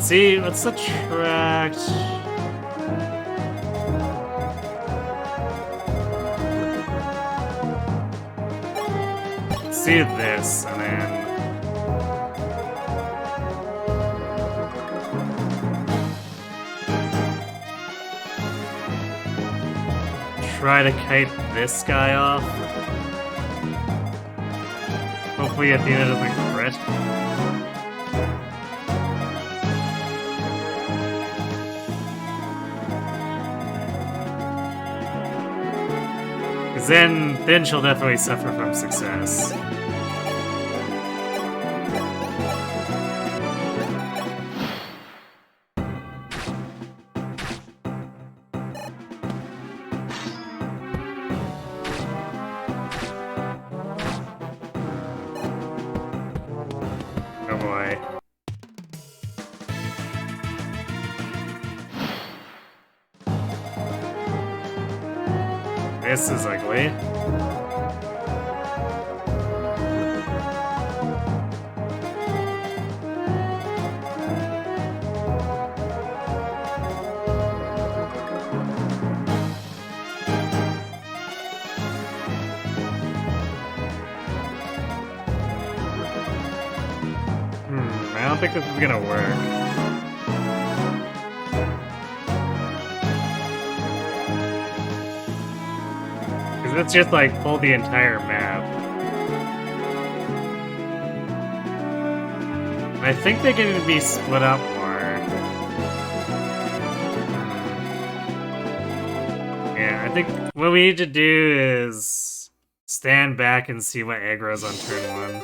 See, let's attract... Let's do this, and then... Try to kite this guy off. Hopefully Athena doesn't crit. Then she'll definitely suffer from success. Oh boy. This is ugly. I don't think this is gonna work. Because it's just like pull the entire map. I think they can be split up more. Yeah, I think what we need to do is stand back and see what aggro's on turn 1.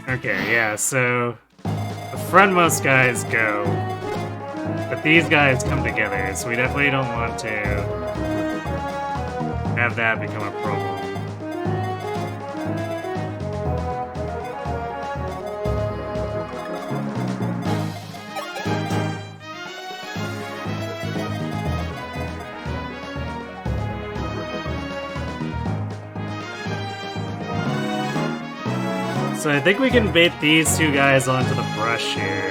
Okay, yeah, so the frontmost guys go, but these guys come together, so we definitely don't want to have that become a problem. So I think we can bait these two guys onto the brush here.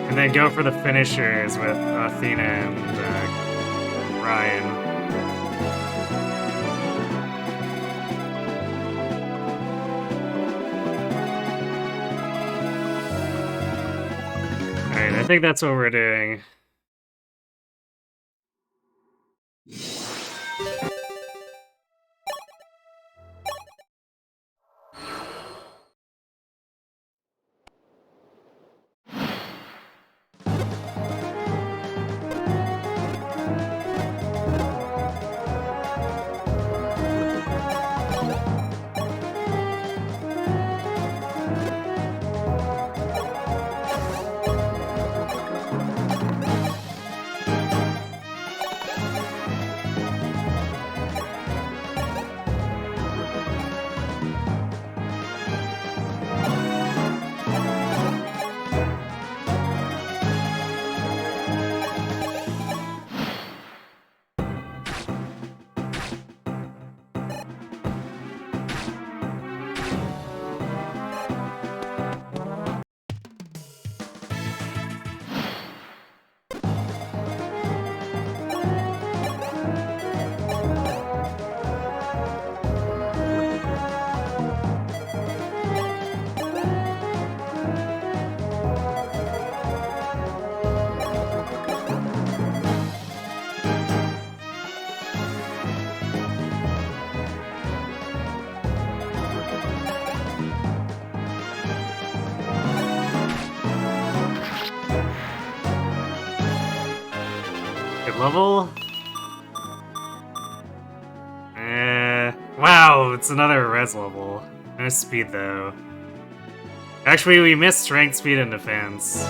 And then go for the finishers with Athena and Ryan. Alright, I think that's what we're doing. level? Wow, it's another res level. No speed though. Actually, we missed strength, speed, and defense.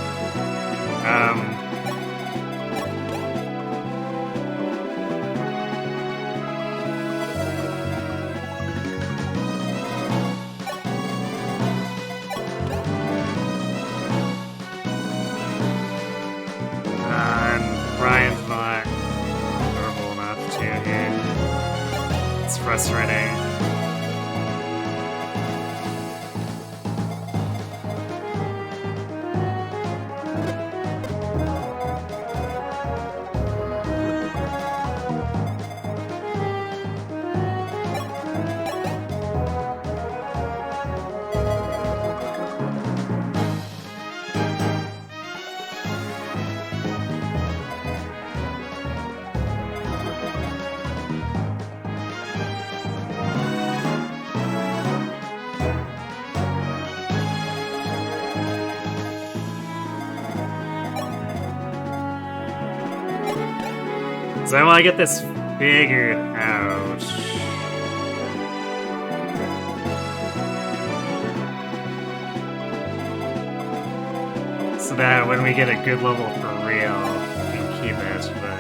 And Ryan's not durable enough to hit. It's frustrating. So I want to get this figured out. So that when we get a good level for real, we can keep it, but...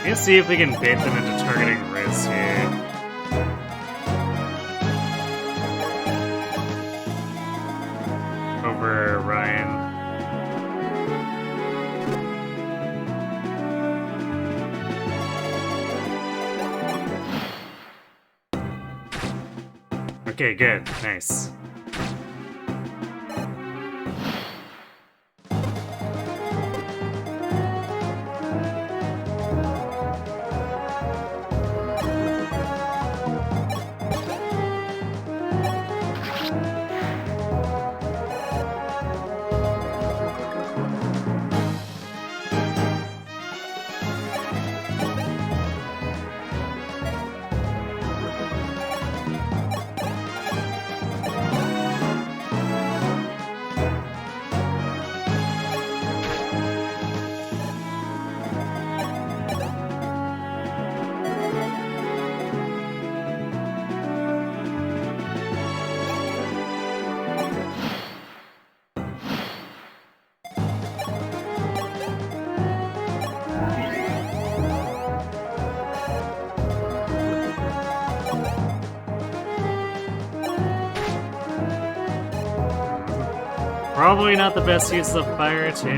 Let's see if we can bait them into targeting Riz here. Over Ryan. Okay, good. Nice. Probably not the best use of fire, too.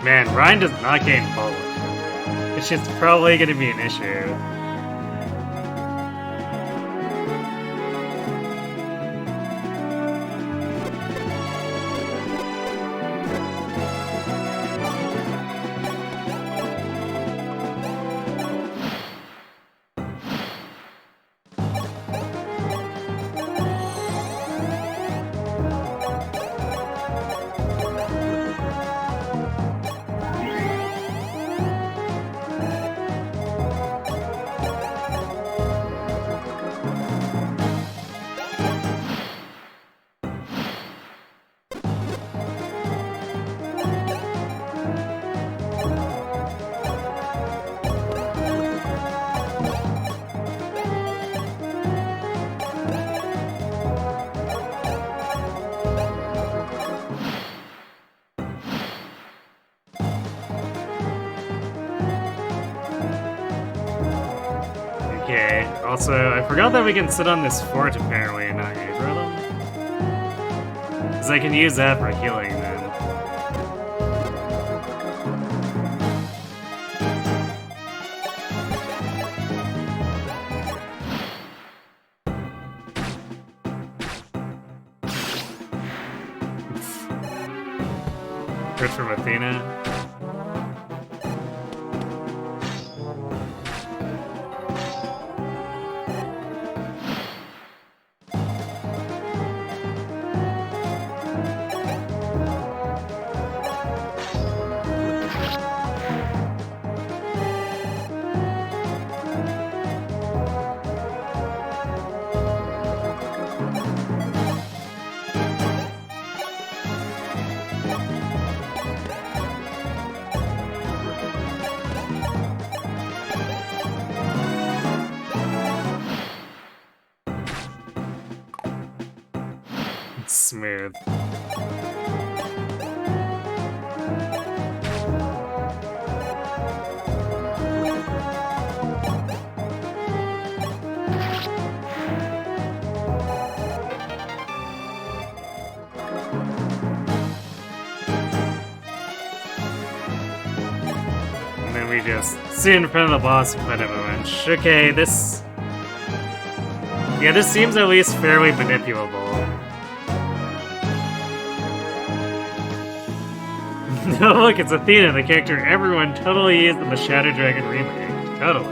Man, Ryan does not gain bulk. It's just probably gonna be an issue. Okay, also, I forgot that we can sit on this fort apparently and not aggro them. Because I can use that for healing then. Crit from Athena. Smooth. And then we just sit in front of the boss and put him a wrench. Okay, this... Yeah, this seems at least fairly manipulable. No, look, it's Athena, the character everyone totally used in the Shadow Dragon remake. Totally.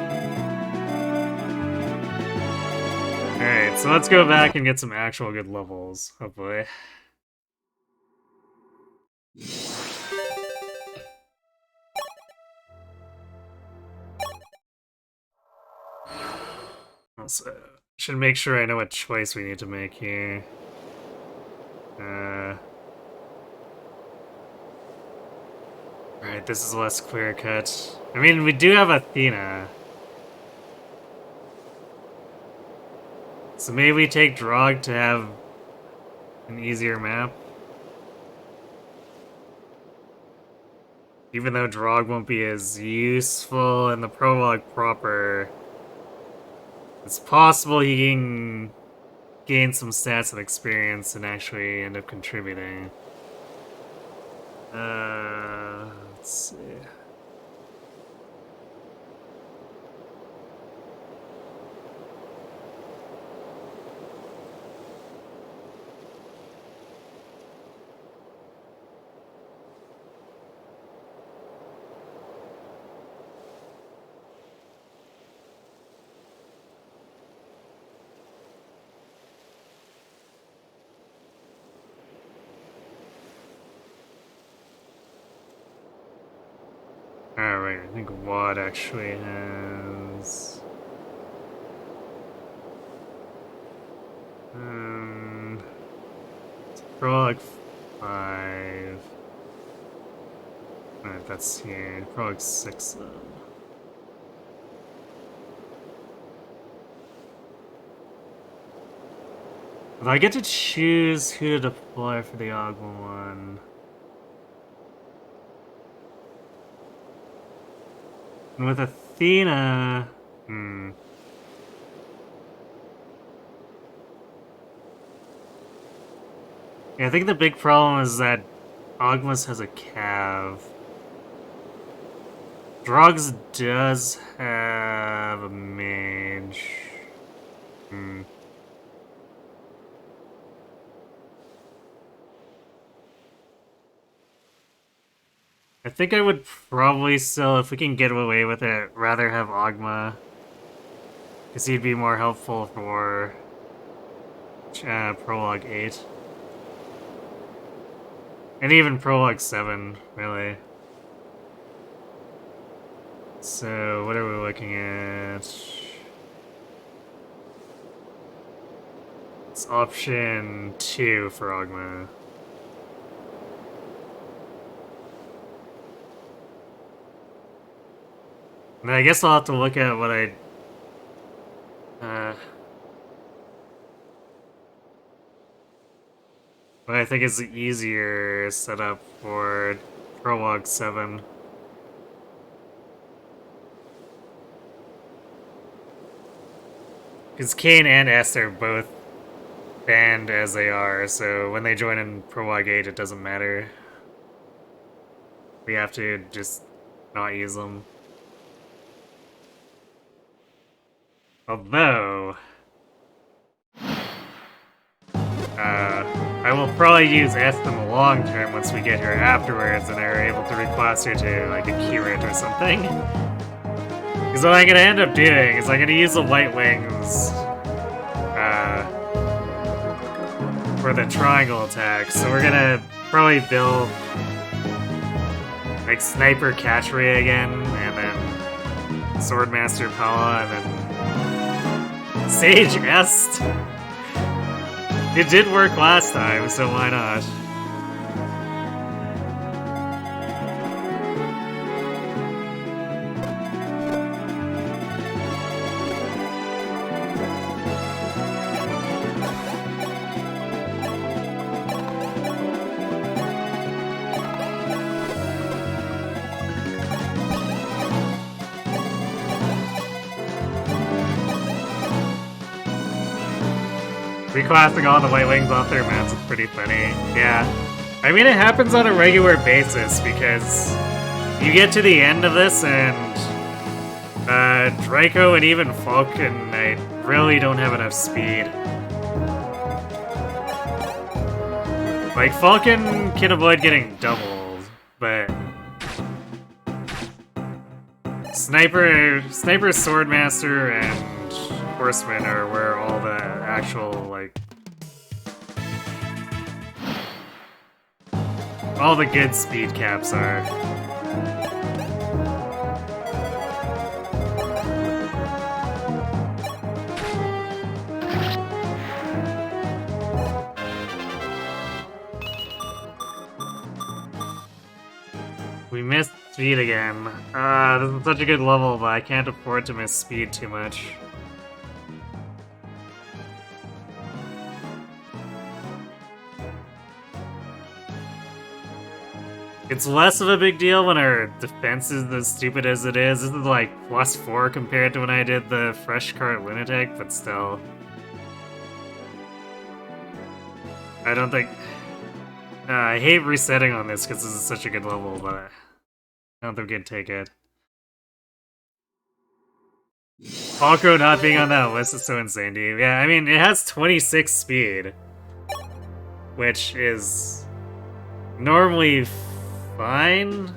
Alright, so let's go back and get some actual good levels, hopefully. Also, should make sure I know what choice we need to make here. Alright, this is less clear cut. I mean, we do have Athena. So maybe we take Drog to have an easier map. Even though Drog won't be as useful in the prologue proper, it's possible he can gain some stats and experience and actually end up contributing. Let's see. Alright, I think Wad actually has... it's Prologue 5. Alright, that's here. Prologue 6 though. If I get to choose who to deploy for the Ogma one... And with Athena... Yeah, I think the big problem is that Ogmas has a cav. Drogs does have a mage. I think I would probably still, if we can get away with it, rather have Ogma. Because he'd be more helpful for Prologue 8. And even Prologue 7, really. So, what are we looking at? It's option 2 for Ogma. And I guess I'll have to look at what what I think is the easier setup for Prologue 7. Because Kane and S are both banned as they are, so when they join in Prologue 8, it doesn't matter. We have to just not use them. Although... I will probably use S in the long term once we get her afterwards and are able to reclass her to, like, a Curate or something. Because what I'm gonna end up doing is I'm gonna use the White Wings, for the triangle attack, so we're gonna probably build, like, Sniper Catchery again, and then Swordmaster Pala, and then Sage Est. It did work last time, so why not? Reclassing all the White Wings off their mounts is pretty funny. Yeah. I mean, it happens on a regular basis because you get to the end of this and Draco and even Falcon Knight really don't have enough speed. Like, Falcon can avoid getting doubled, but Sniper, Swordmaster, and Horsemen are where all the actual, like, all the good speed caps are. We missed speed again. This is such a good level, but I can't afford to miss speed too much. It's less of a big deal when our defense is as stupid as it is. This is like +4 compared to when I did the fresh cart Lunatic, but still. I don't think... I hate resetting on this because this is such a good level, but I don't think we can take it. Falco not being on that list is so insane to you. Yeah, I mean, it has 26 speed, which is normally fine,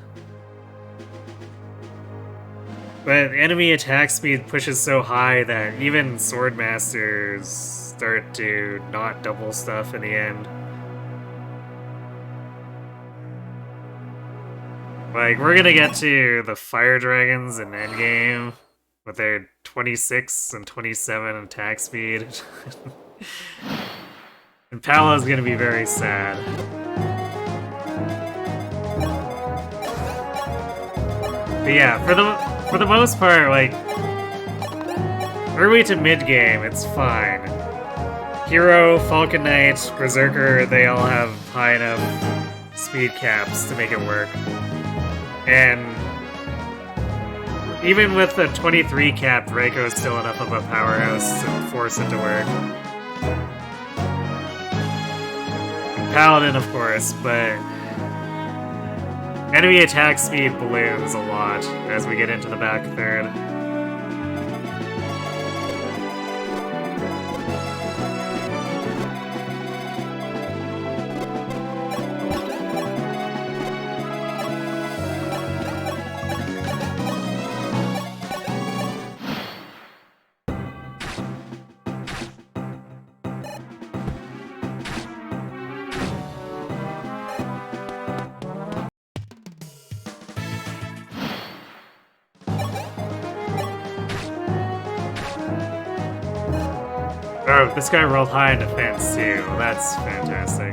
but enemy attack speed pushes so high that even Swordmasters start to not double stuff in the end. Like, we're gonna get to the Fire Dragons in endgame with their 26 and 27 attack speed. And Pala's gonna be very sad. But yeah, for the most part, like, early to mid game, it's fine. Hero, Falcon Knight, Berserker, they all have high enough speed caps to make it work. And even with the 23 cap, Draco is still enough of a powerhouse to force it to work. And Paladin, of course, but enemy attack speed balloons a lot as we get into the back third. Oh, this guy rolled high in defense too. That's fantastic.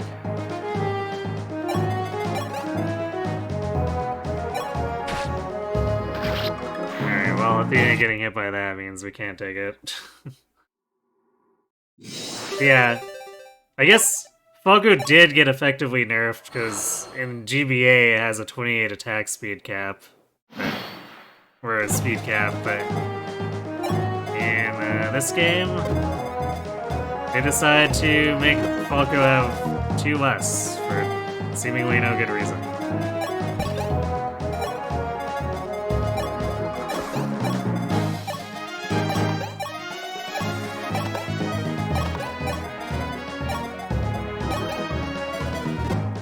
Alright, well, if he ain't getting hit by that, means we can't take it. Yeah, I guess Falco did get effectively nerfed because in GBA it has a 28 attack speed cap, or a speed cap, but in this game, they decide to make Falco have 2 less for seemingly no good reason.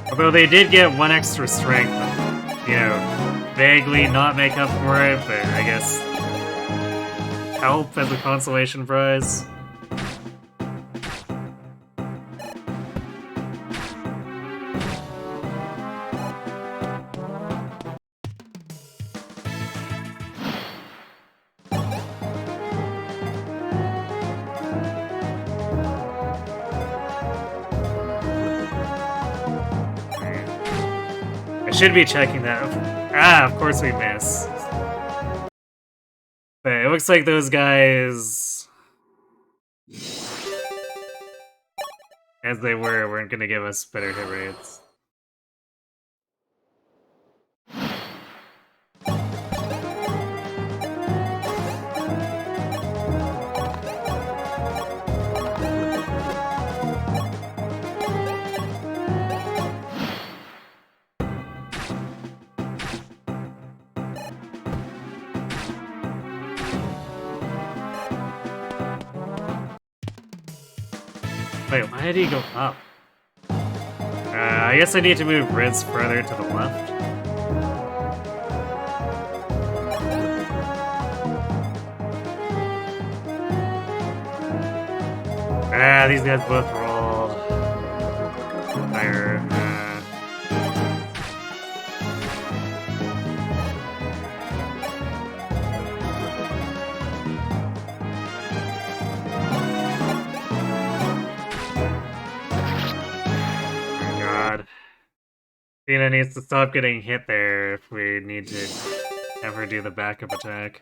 Although they did get 1 extra strength, you know, vaguely not make up for it, but I guess help as a consolation prize. Should be checking that. Ah, of course we miss. But it looks like those guys, as they were, weren't gonna give us better hit rates. Wait, why did he go up? I guess I need to move Riz further to the left. Ah, these guys both rolled higher. Athena needs to stop getting hit there if we need to have her do the backup attack.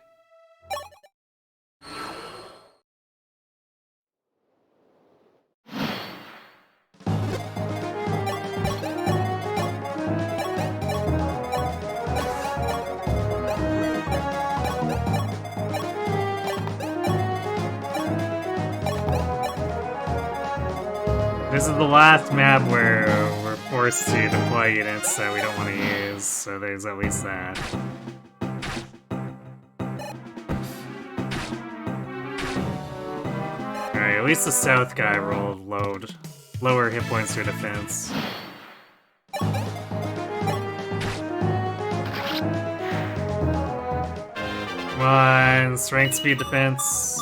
This is the last map where we're forced to deploy units that we don't want to use, so there's at least that. Alright, at least the south guy rolled lower hit points to defense. Come on, strength, speed, defense.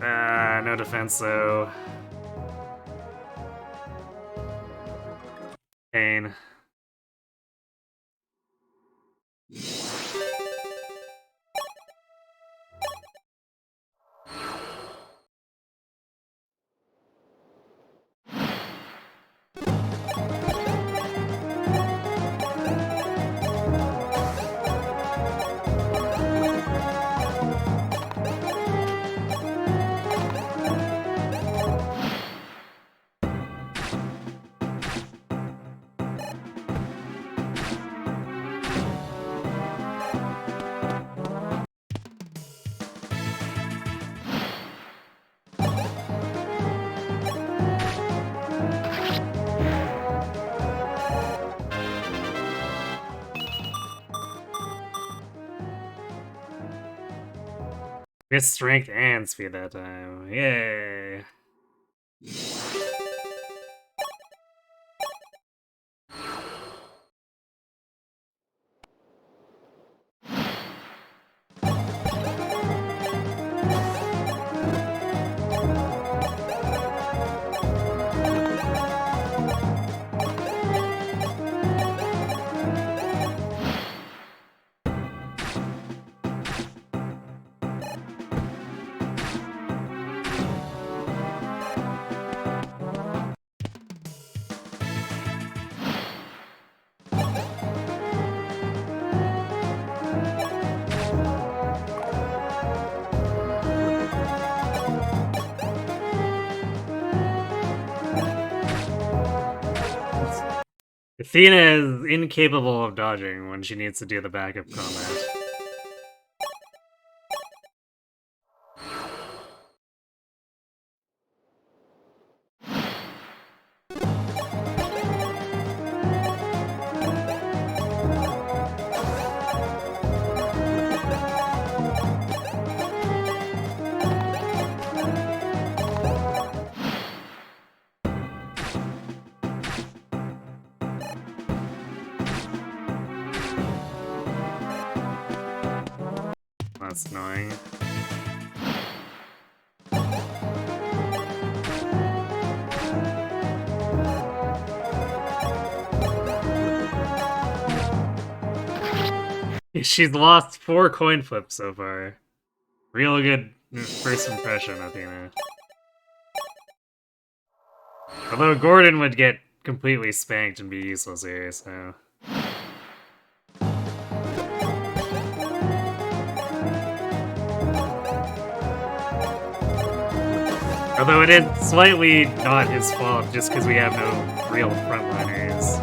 No defense though. Pain. Get strength and speed that time. Yay! Athena is incapable of dodging when she needs to do the backup combat. That's annoying. She's lost 4 coin flips so far. Real good first impression, Athena. Although Gordon would get completely spanked and be useless here, so... Although it is slightly not his fault, just because we have no real frontliners.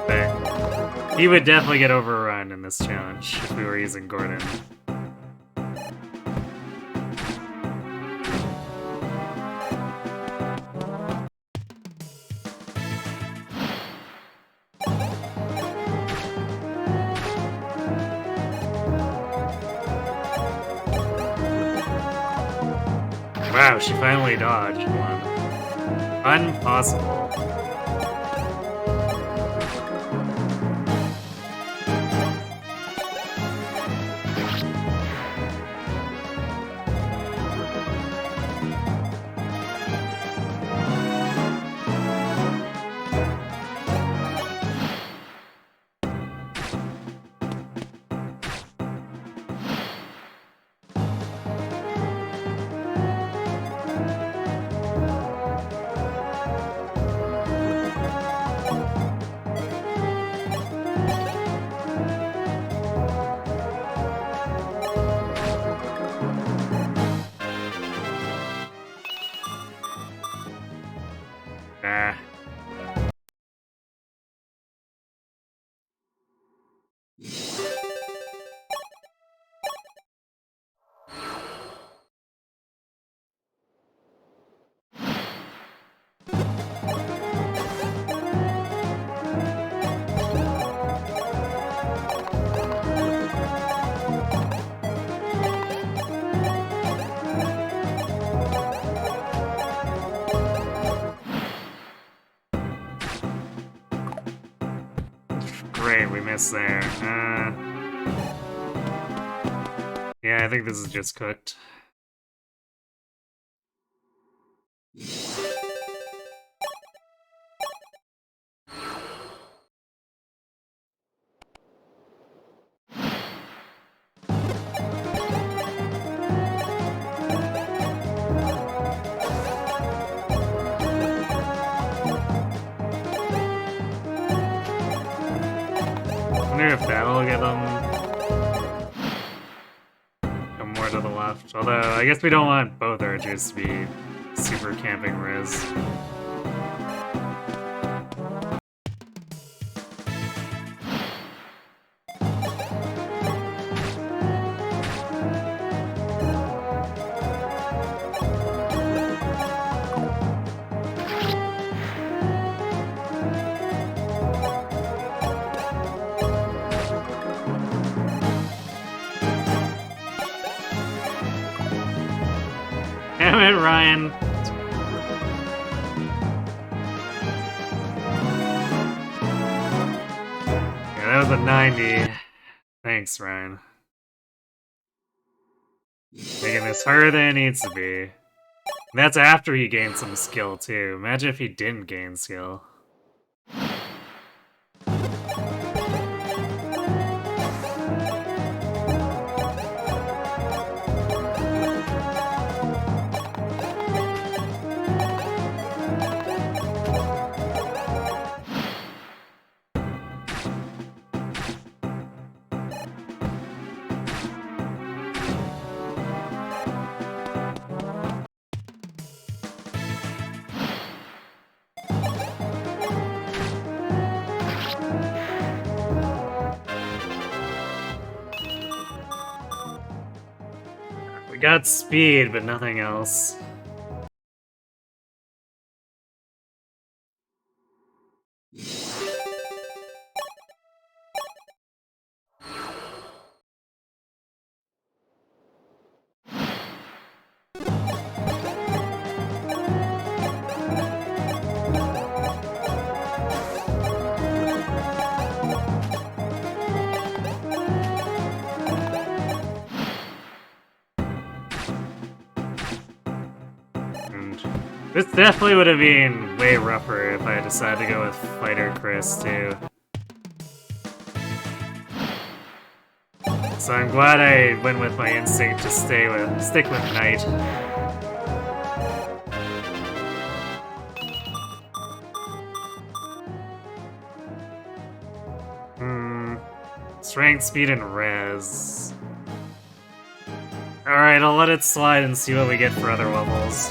But he would definitely get overrun in this challenge if we were using Gordon. Wow, she finally dodged one. Impossible. Great, we missed there. Yeah, I think this is just cooked. I wonder if that'll get them come more to the left. Although, I guess we don't want both archers to be super camping Riz. Damn it, Ryan. Yeah, that was a 90. Thanks, Ryan. Making this harder than it needs to be. And that's after he gained some skill, too. Imagine if he didn't gain skill. We got speed, but nothing else. This definitely would have been way rougher if I decided to go with Fighter Kris too. So I'm glad I went with my instinct to stick with Knight. Strength, speed, and res. Alright, I'll let it slide and see what we get for other levels.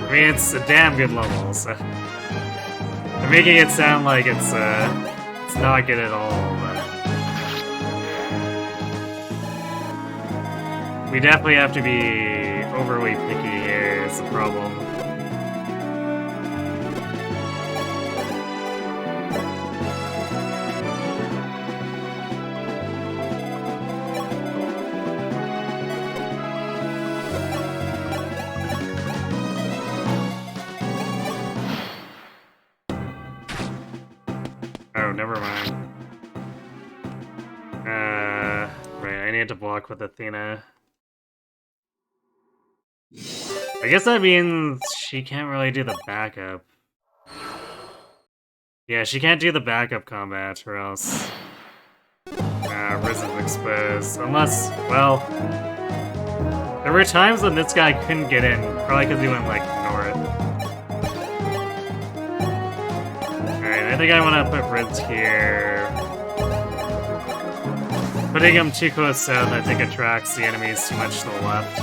I mean, it's a damn good level, so... They're making it sound like it's not good at all, but... We definitely have to be overly picky here, is the problem. Oh, never mind. Right, I need to block with Athena. I guess that means she can't really do the backup. Yeah, she can't do the backup combat, or else... Risen exposed. Unless, well... There were times when this guy couldn't get in, probably because he went, like, north. Alright, I think I want to put Riz here. Putting him too close south, I think, attracts the enemies too much to the left.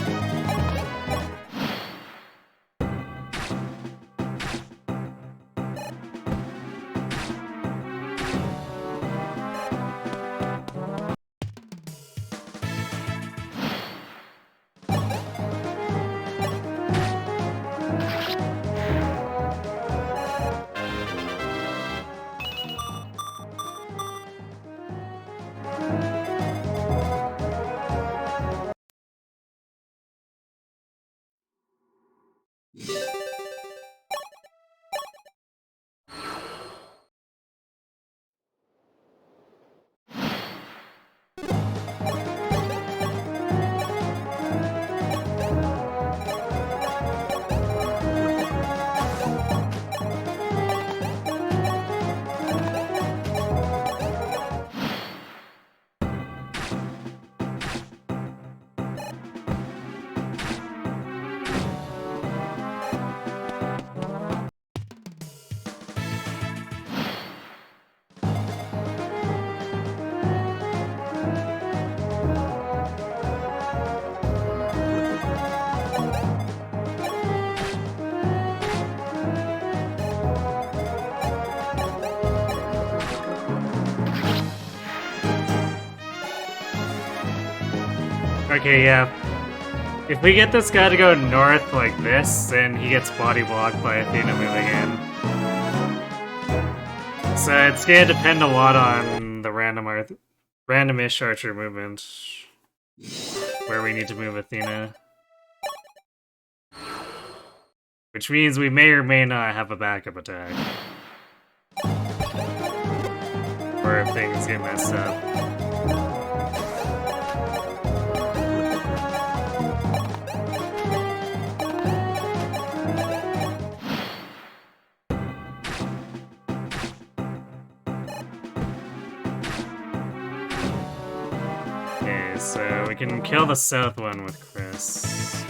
Okay, yeah. If we get this guy to go north like this, then he gets body blocked by Athena moving in. So it's gonna depend a lot on the randomish archer movement, where we need to move Athena. Which means we may or may not have a backup attack. Or if things get messed up. So we can kill the south one with Kris.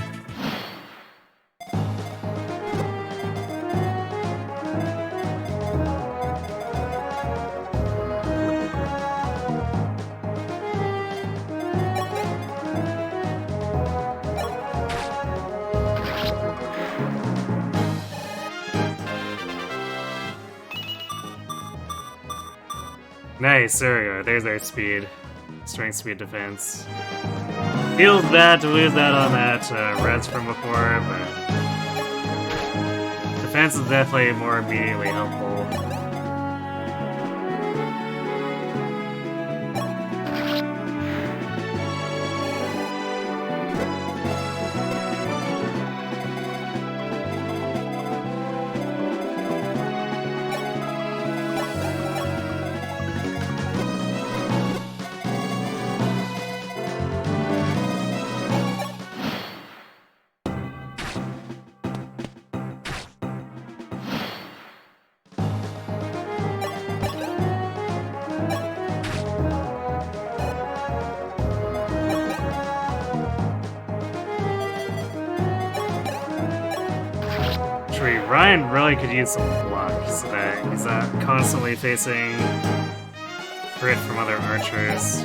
Nice, there we go. There's our speed. Strength, speed, defense. Feels bad to lose that on that res from before, but defense is definitely more immediately helpful. Actually, Ryan really could use some luck so that he's not constantly facing crit from other archers.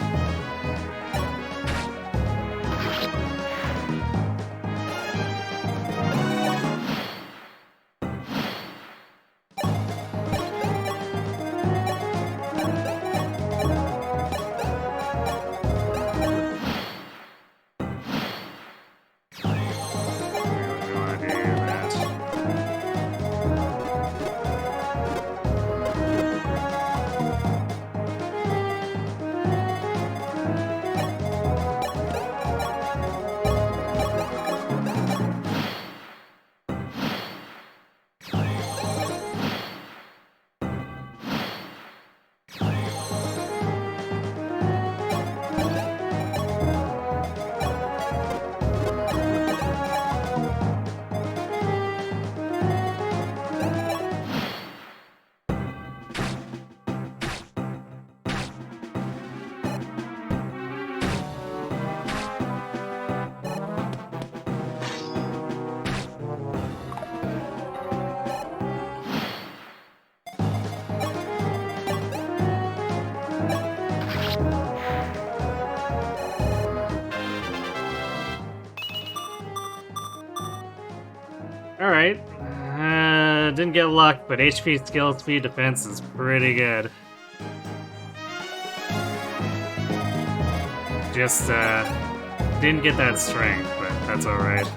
Alright. Didn't get luck, but HP, skill, speed, defense is pretty good. Just, didn't get that strength, but that's alright.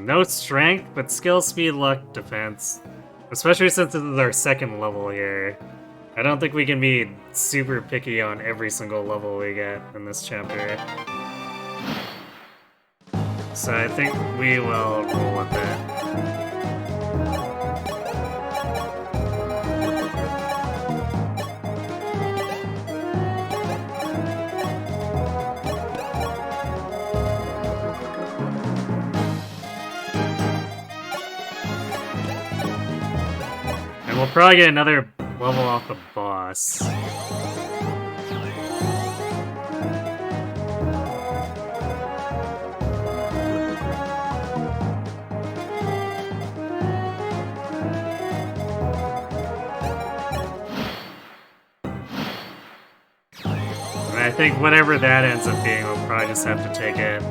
No strength, but skill, speed, luck, defense. Especially since this is our second level here. I don't think we can be super picky on every single level we get in this chapter. So I think we will roll with it. We'll probably get another level off the boss. And I think whatever that ends up being, we'll probably just have to take it.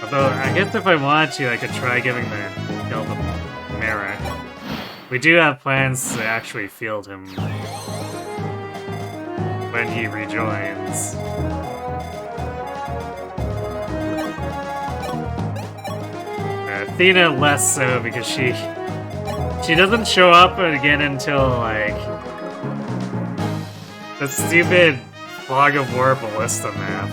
Although, I guess if I wanted to, I could try giving the kill to Merrick. We do have plans to actually field him when he rejoins. Athena less so, because she doesn't show up again until, like, the stupid Fog of War Ballista map.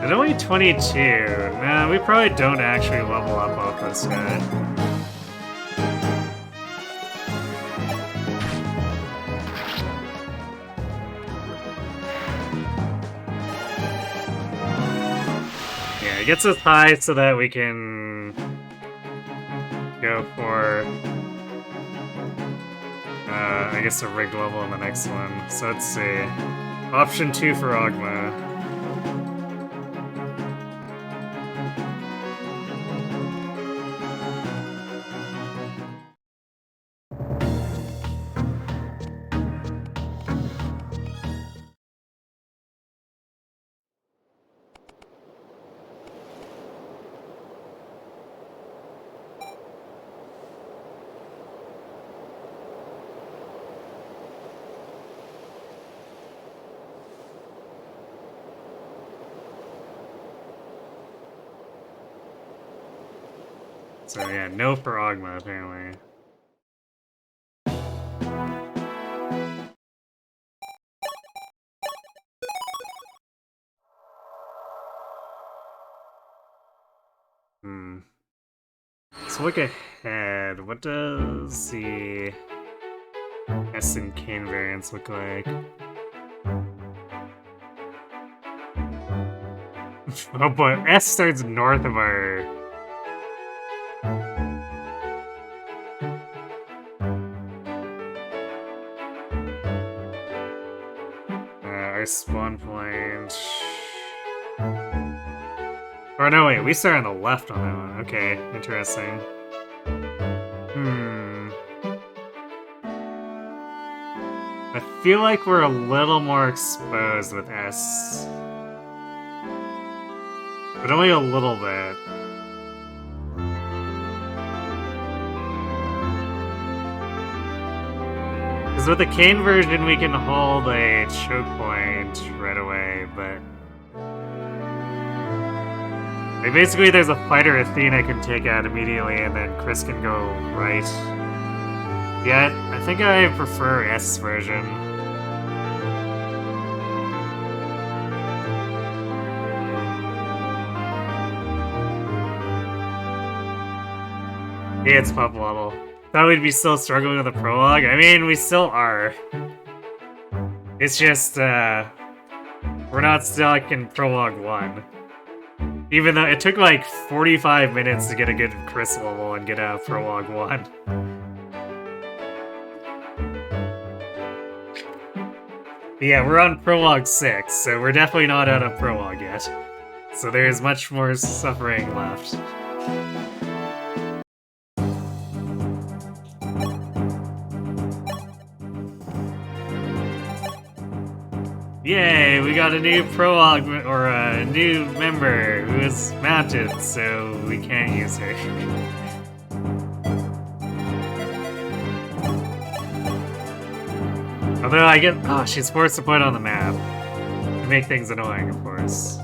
At only 22, nah, we probably don't actually level up off this guy. Yeah, it gets us high so that we can go go for, I guess a rigged level in the next one. So let's see. Option 2 for Ogma. So yeah, no for Ogma, apparently. Let's look ahead. What does the S and Kane variants look like? Oh boy, S starts north of our... our spawn point... Or no, wait, we start on the left on that one. Okay, interesting. I feel like we're a little more exposed with S. But only a little bit. Because with the Kane version, we can hold a choke point right away, but... like, basically, there's a fighter Athena can take out immediately, and then Kris can go right. Yeah, I think I prefer S version. Yeah, it's pop level. Thought we'd be still struggling with the prologue. I mean, we still are. It's just, we're not stuck in prologue 1. Even though it took like 45 minutes to get a good Kris level and get out of prologue 1. But yeah, we're on prologue 6, so we're definitely not out of prologue yet. So there's much more suffering left. Yay, we got a new prologue, or a new member who is mounted, so we can't use her. Although I get, oh, she's forced to put on the map. To make things annoying, of course.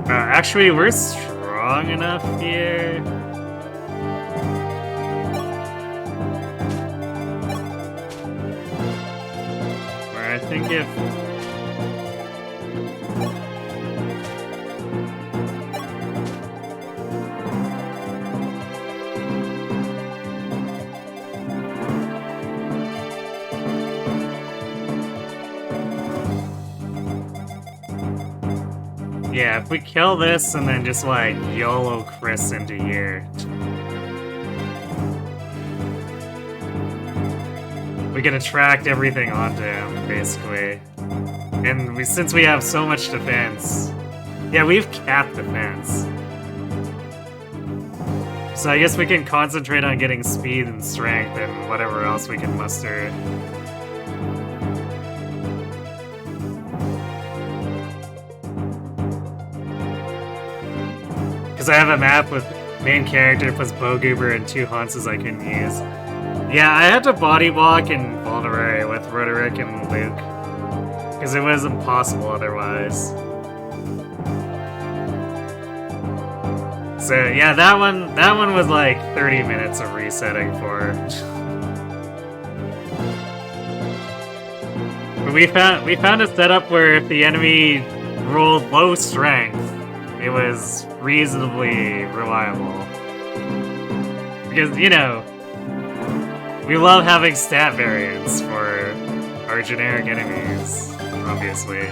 Actually, we're strong enough here. Where I think if... yeah, if we kill this and then just like YOLO Kris into here, we can attract everything onto him, basically. And since we have so much defense, yeah, we've capped defense. So I guess we can concentrate on getting speed and strength and whatever else we can muster. I have a map with main character plus Bowgoober and 2 Hunts I couldn't use. Yeah, I had to body block in Vulnerary with Roderick and Luke, because it was impossible otherwise. So yeah, that one was like 30 minutes of resetting for. We found a setup where if the enemy rolled low strength, it was reasonably reliable. Because, you know, we love having stat variants for our generic enemies, obviously.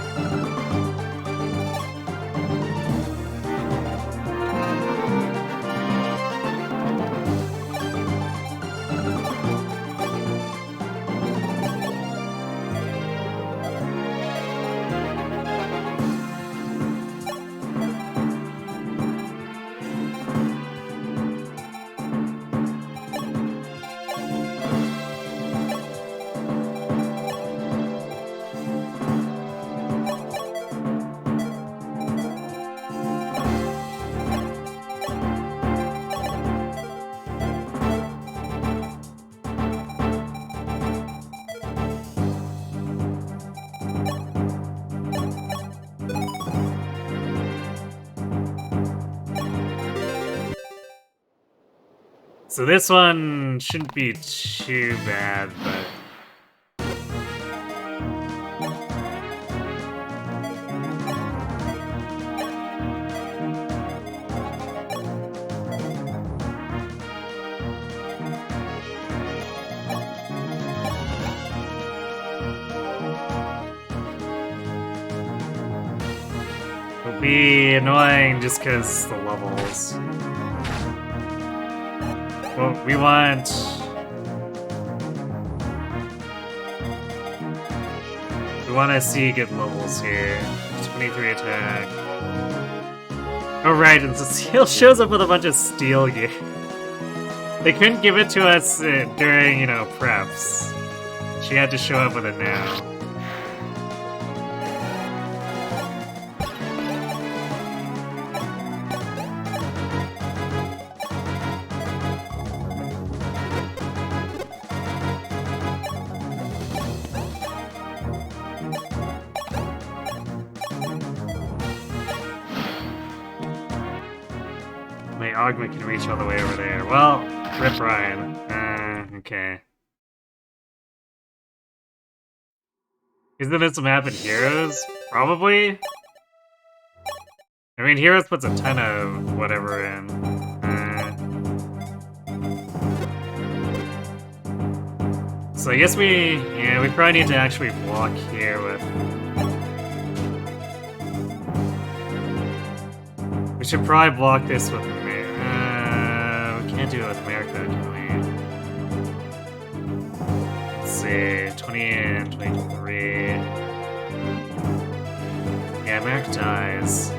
So this one shouldn't be too bad, but... it'll be annoying just because the levels. Well, we want... We want to see good levels here. 23 attack. Oh right, and Cecile shows up with a bunch of steel gear. They couldn't give it to us during, you know, preps. She had to show up with it now. Augment can reach all the way over there. Well, rip Ryan. Okay. Isn't this a map in Heroes? Probably? I mean, Heroes puts a ton of whatever in. So I guess we probably need to actually block here with... We should probably block this with... Can't do it with America, can we? Let's see, 20 and 23. Yeah, America dies.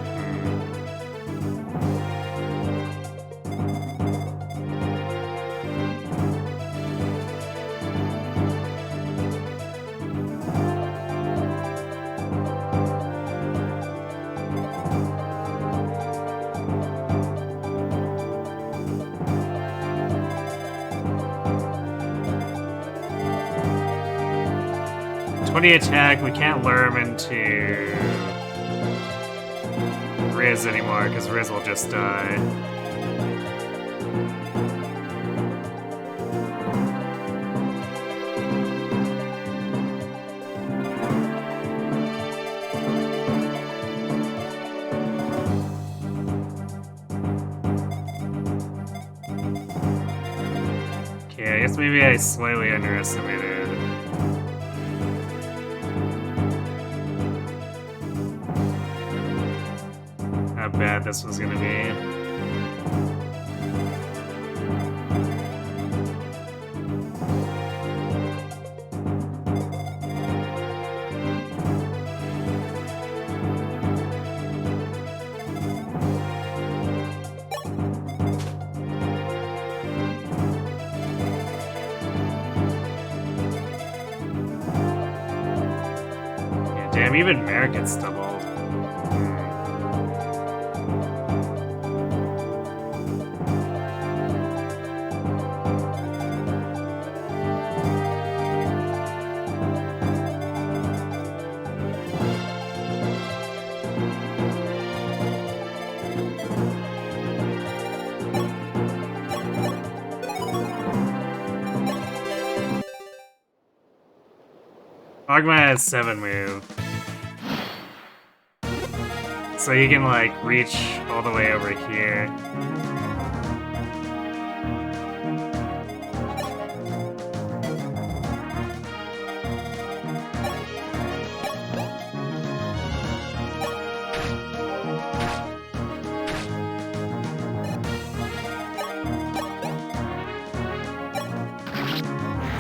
Attack, we can't lure him into Riz anymore, because Riz will just die. Okay, I guess maybe I slightly underestimated how bad this was gonna be. Yeah, damn, even Merrick gets doubled. Ogma has 7 move. So you can, like, reach all the way over here.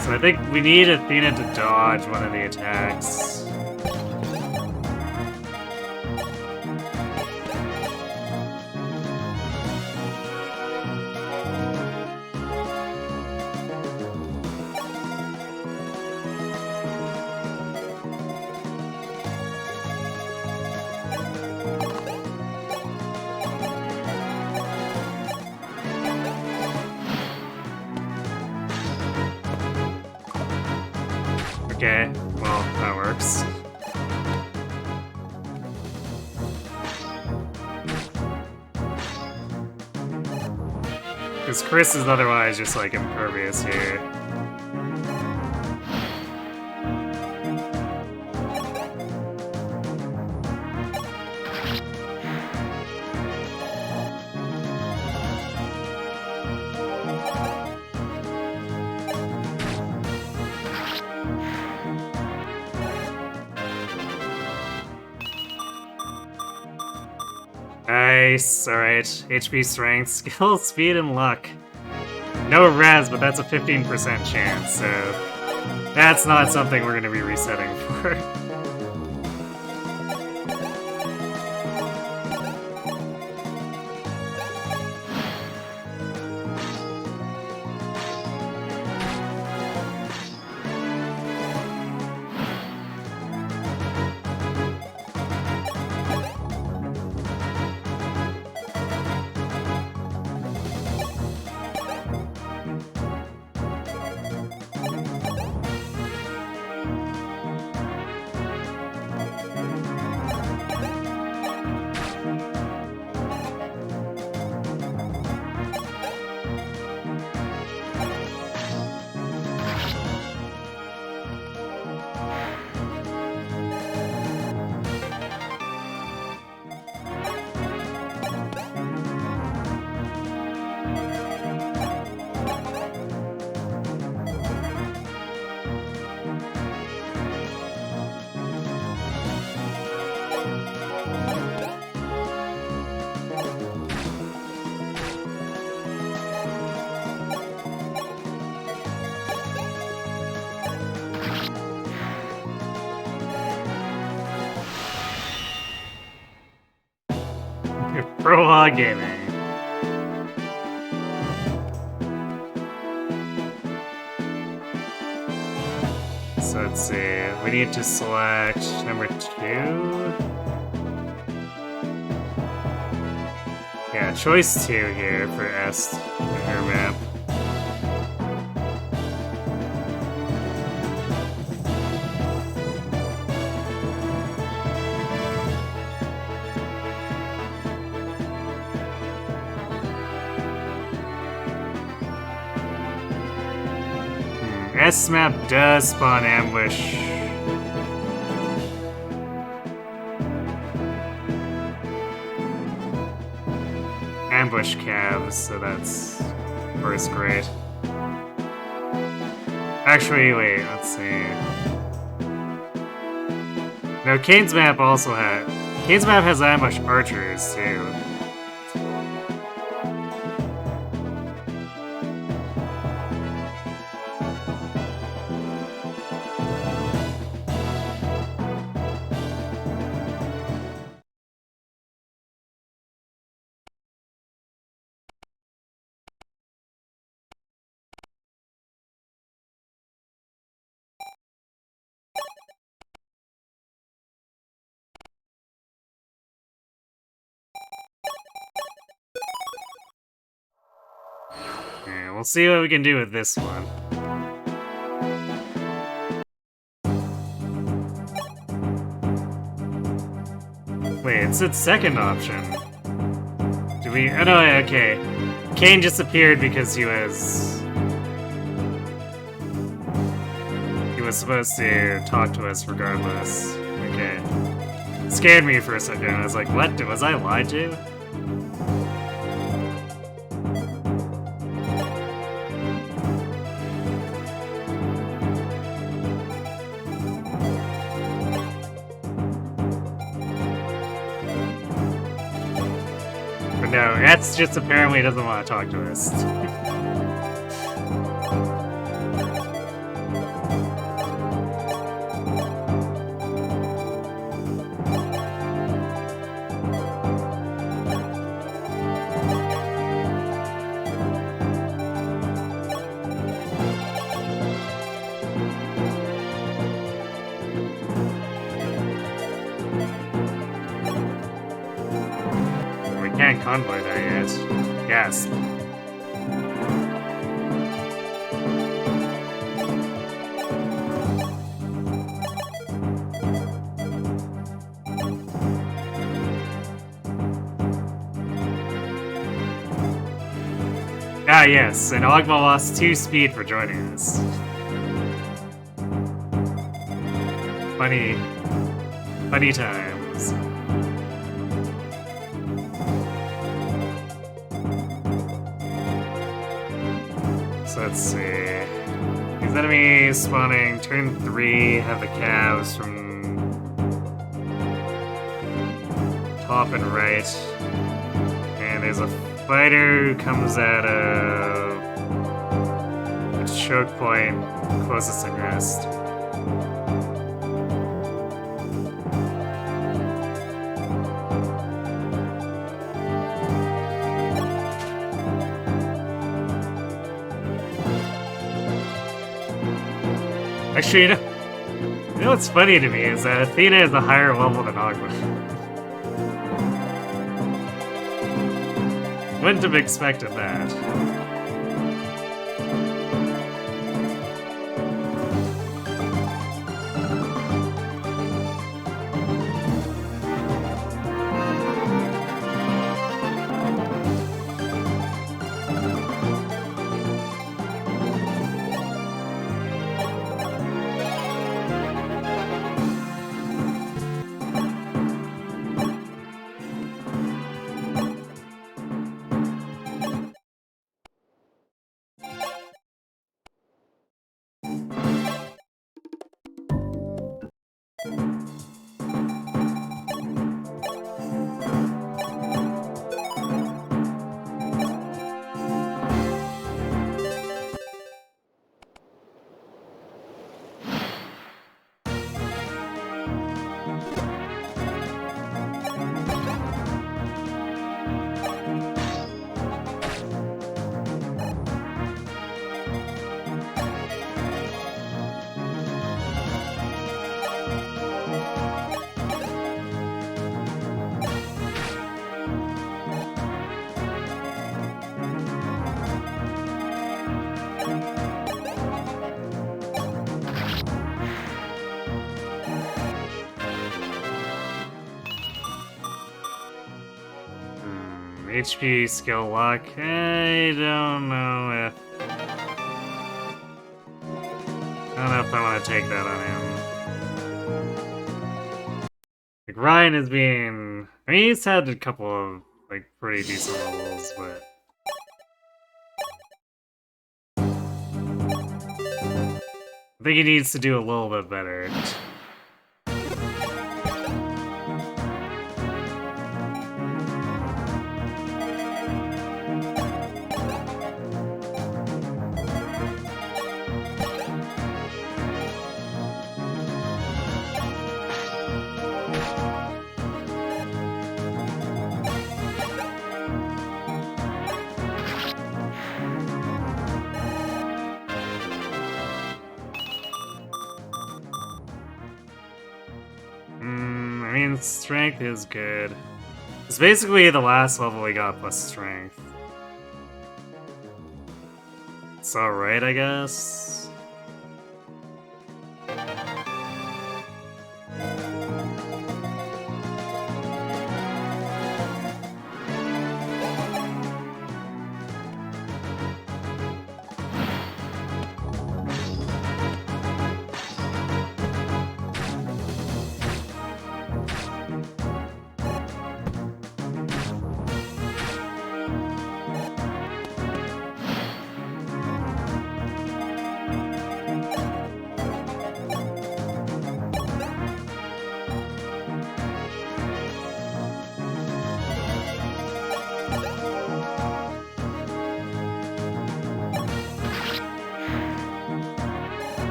So I think we need Athena to dodge one of the attacks. Okay, well, that works. Because Kris is otherwise just, like, impervious here. Nice, alright. HP, strength, skill, speed, and luck. No res, but that's a 15% chance, so that's not something we're gonna be resetting for. Prologue Gaming. So let's see, we need to select number 2. Yeah, choice 2 here for Est air map. S map does spawn ambush. Ambush calves, so that's first grade. Actually, wait, let's see. No, Kane's map also Kane's map has ambush archers too. Yeah, we'll see what we can do with this one. Wait, it's its second option. Do we? Oh no, okay. Kane just appeared because he was was supposed to talk to us regardless. Okay. Scared me for a second. I was like, what? Was I lied to? But no, Etz just apparently doesn't want to talk to us. Can't convoy that yet. Yes. Ah, yes, and Ogma lost 2 speed for joining us. Funny times. So let's see. These enemies spawning turn 3 have the calves from top and right. And there's a fighter who comes at a choke point closest to rest. Actually, you know what's funny to me is that Athena is a higher level than Ogma. Wouldn't have expected that. HP skill lock. I don't know if I want to take that on him. Like Ryan is being. I mean, he's had a couple of like pretty decent levels, but. I think he needs to do a little bit better. I mean, strength is good. It's basically the last level we got plus strength. It's alright, I guess.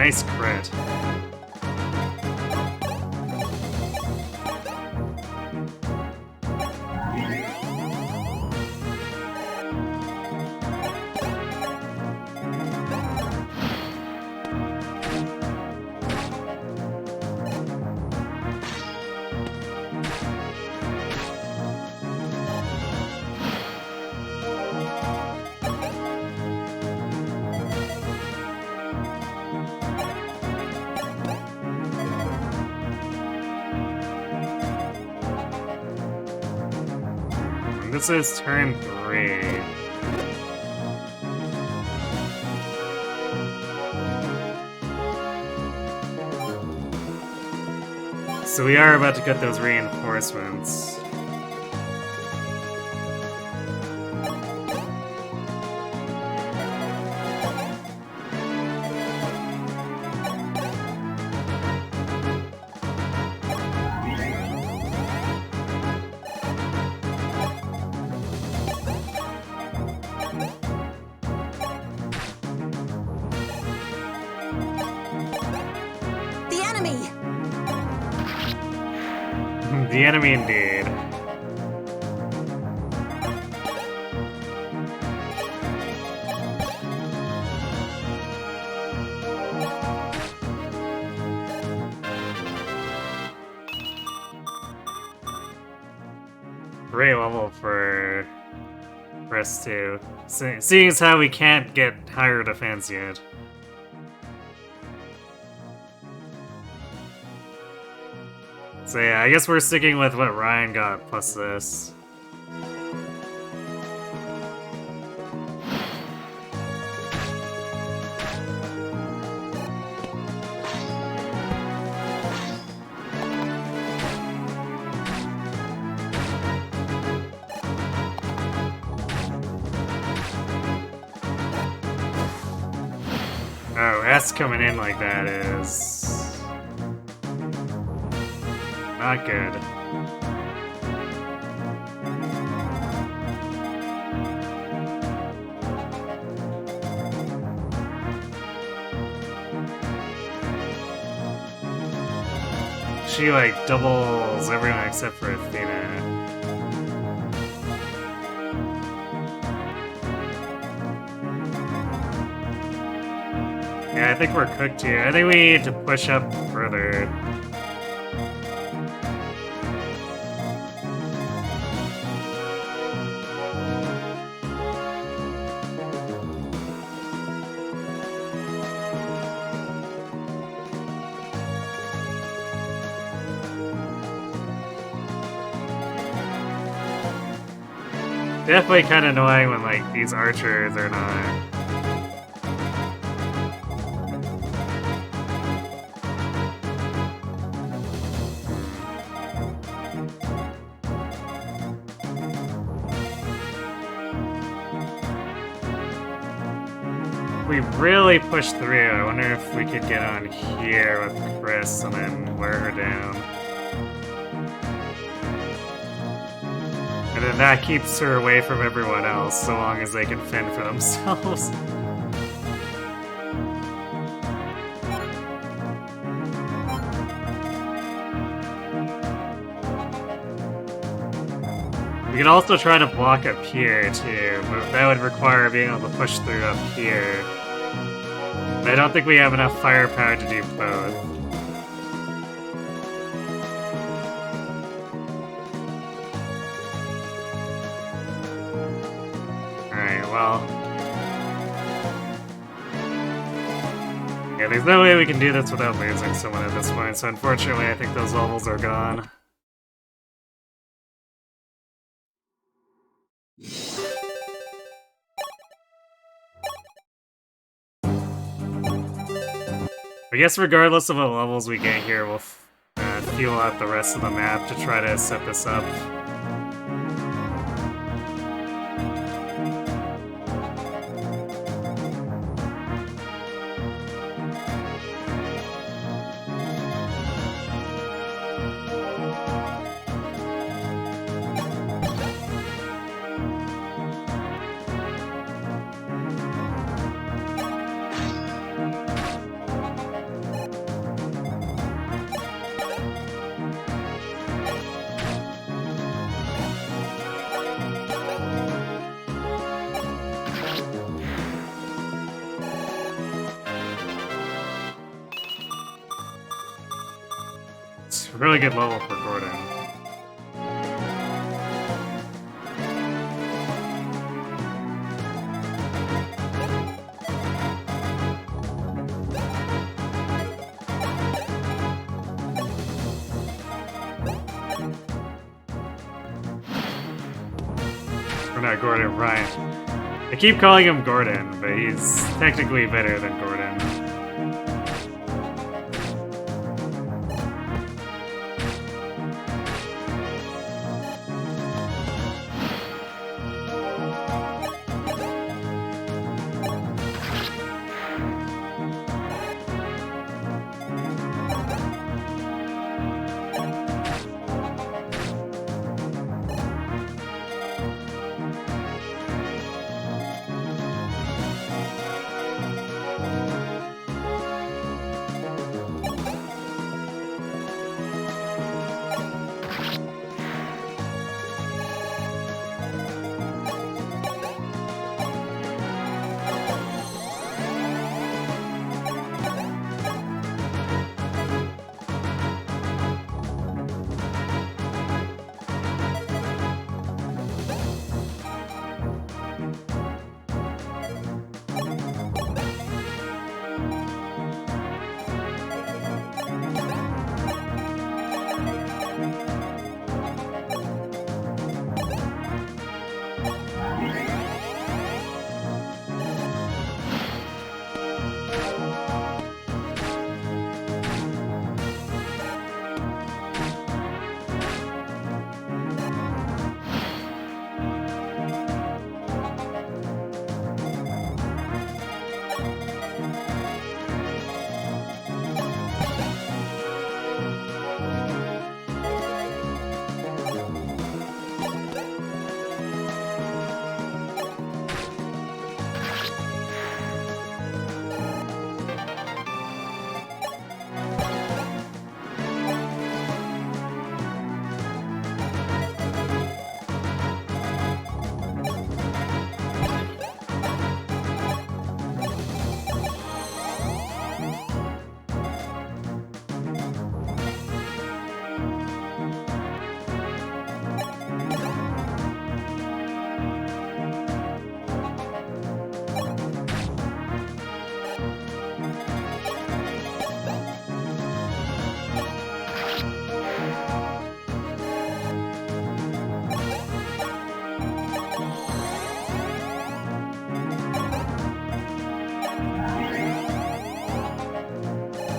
nice crit. This is turn 3. So we are about to get those reinforcements. The enemy indeed. Great level for Kris too. Seeing as how we can't get higher defense yet. So yeah, I guess we're sticking with what Ryan got plus this. Oh, S coming in like that is not good. She like doubles everyone except for Athena. Yeah, I think we're cooked here. I think we need to push up further. Definitely kind of annoying when like these archers are not. We really push through. I wonder if we could get on here with Kris and then wear her down. And then that keeps her away from everyone else, so long as they can fend for themselves. We can also try to block up here, too, but that would require being able to push through up here. I don't think we have enough firepower to do both. Alright, well... yeah, there's no way we can do this without losing someone at this point, so unfortunately I think those levels are gone. I guess regardless of what levels we get here, we'll fuel out the rest of the map to try to set this up. a really good level for Gordon. Or not Gordon, Ryan. I keep calling him Gordon, but he's technically better than Gordon.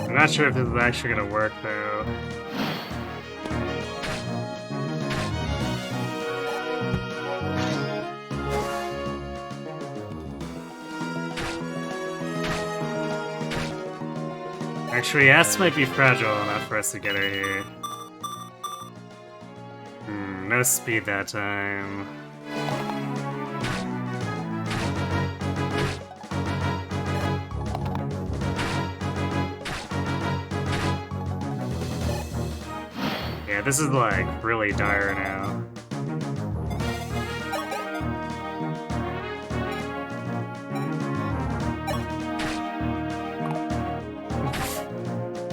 I'm not sure if this is actually gonna work though. Actually, S might be fragile enough for us to get her here. No speed that time. Yeah, this is like really dire now.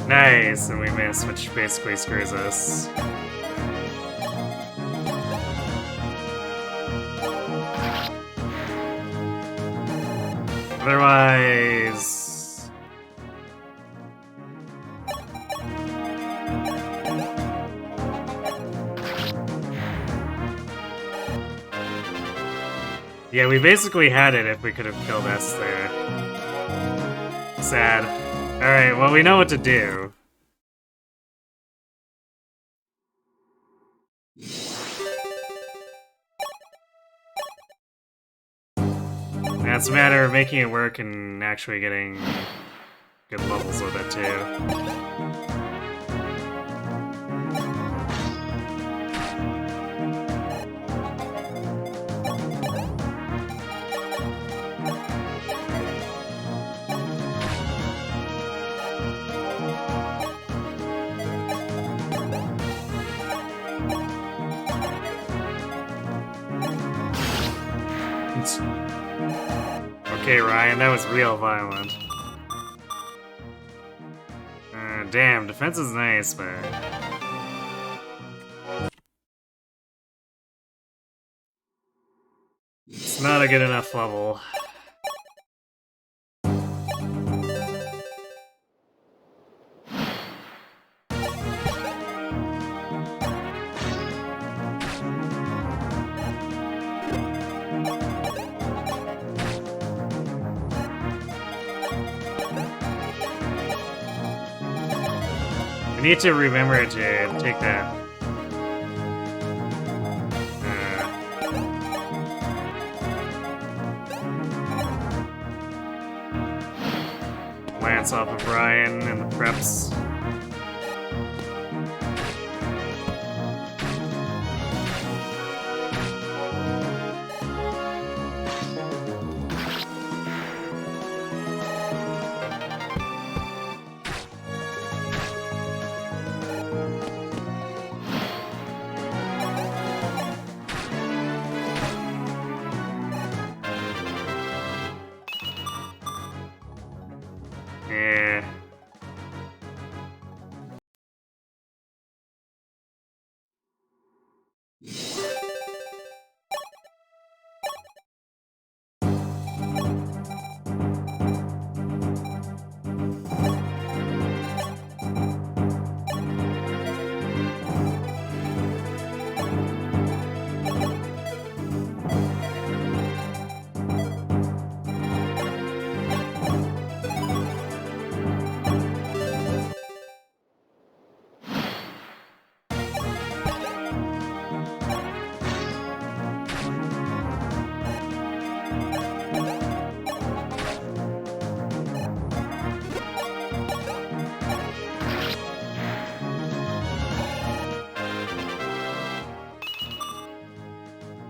Nice, and we missed, which basically screws us. Otherwise... yeah, we basically had it if we could have killed S there. Sad. Alright, well, we know what to do. Now it's a matter of making it work and actually getting good levels with it, too. Okay, Ryan, that was real violent. Damn, defense is nice, but not a good enough level. I need to remember it, Jade. Take that. Lance off of Ryan and the preps. Yeah.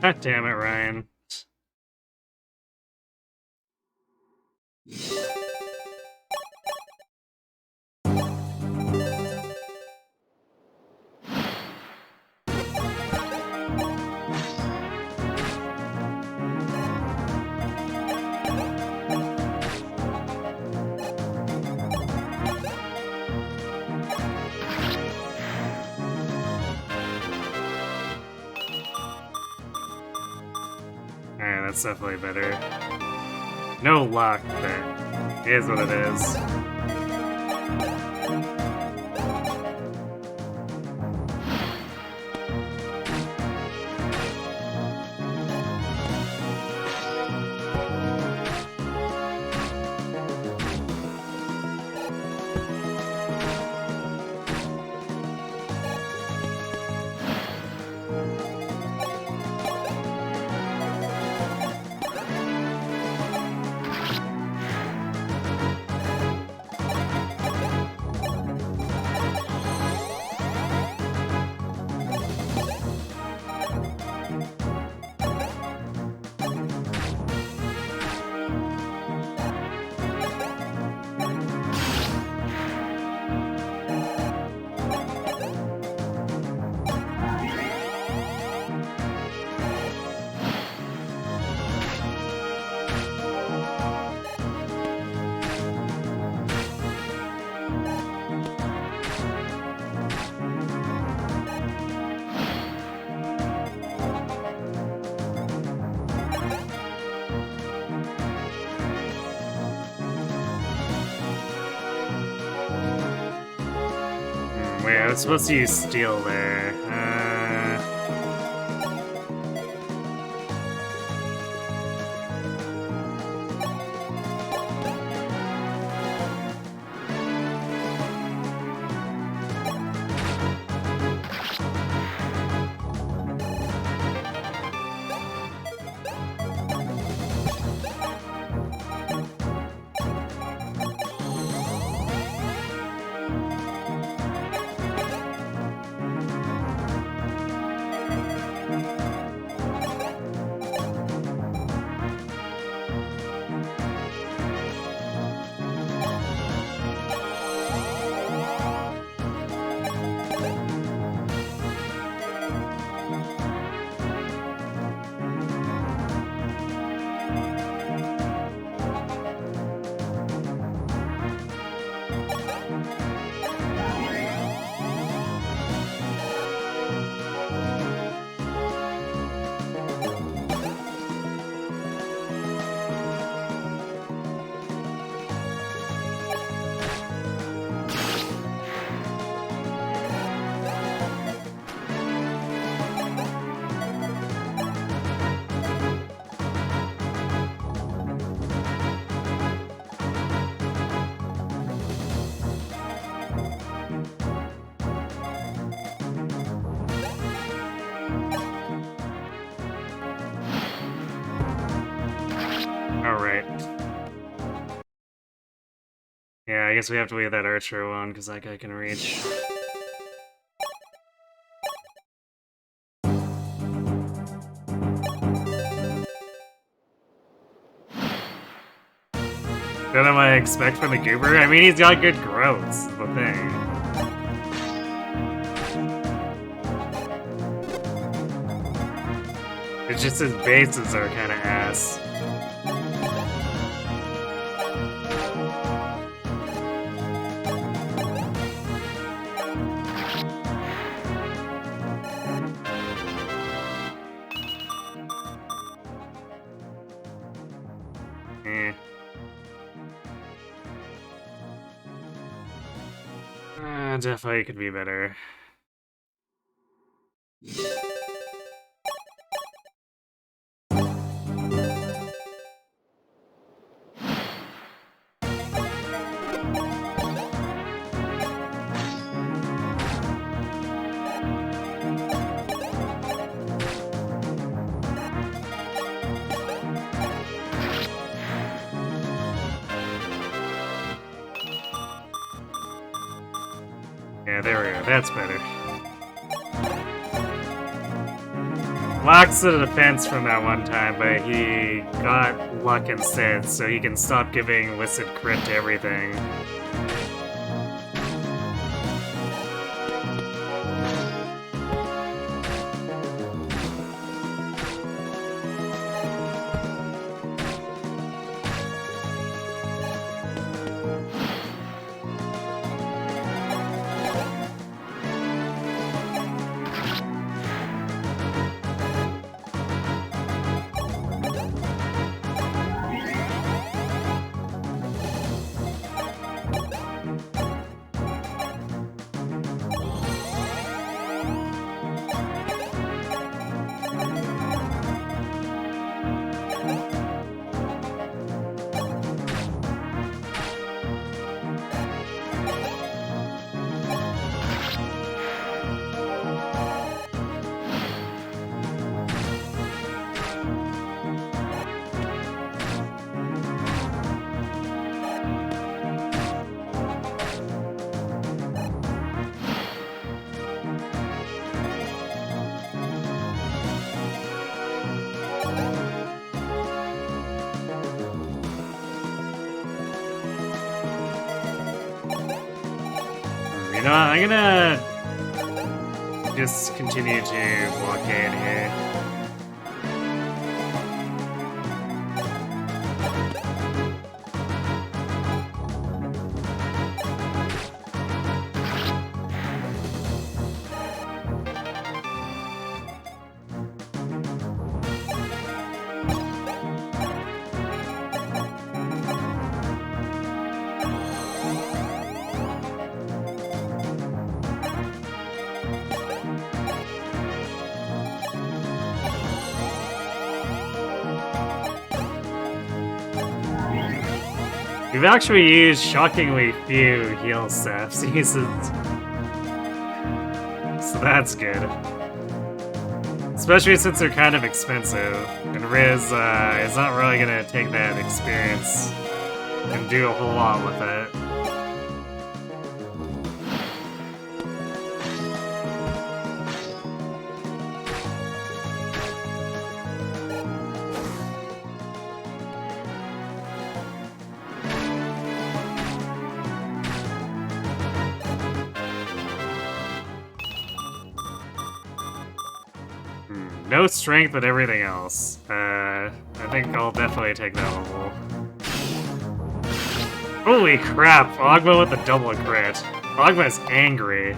God damn it, Ryan. Alright, that's definitely better. No luck, but it is what it is. Wait, I was supposed to use steel there. Alright. Yeah, I guess we have to leave that archer alone, because that guy can reach. What am I expect from the goober? I mean, he's got good growths, is the thing. It's just his bases are kind of ass. Definitely could be better. Yeah, there we go. That's better. Locks the defense from that one time, but he got luck instead, so he can stop giving listed crit to everything. You know what, I'm gonna just continue to blockade here. We've actually used shockingly few heal staffs uses, so that's good. Especially since they're kind of expensive, and Riz is not really gonna take that experience and do a whole lot with it. No strength, but everything else. I think I'll definitely take that level. Holy crap! Ogma with the double crit. Ogma's angry.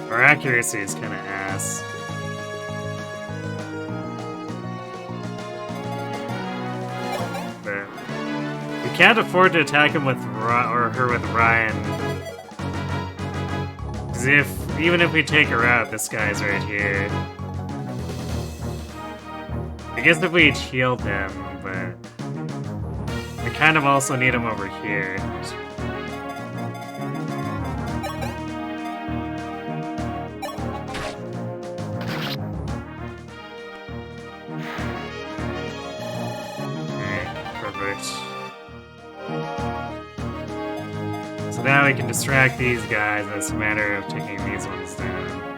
Our accuracy is kind of ass. can't afford to attack him with or her with Ryan. Because even if we take her out, this guy's right here. I guess if we healed him, but we kind of also need him over here. So now we can distract these guys, and it's a matter of taking these ones down.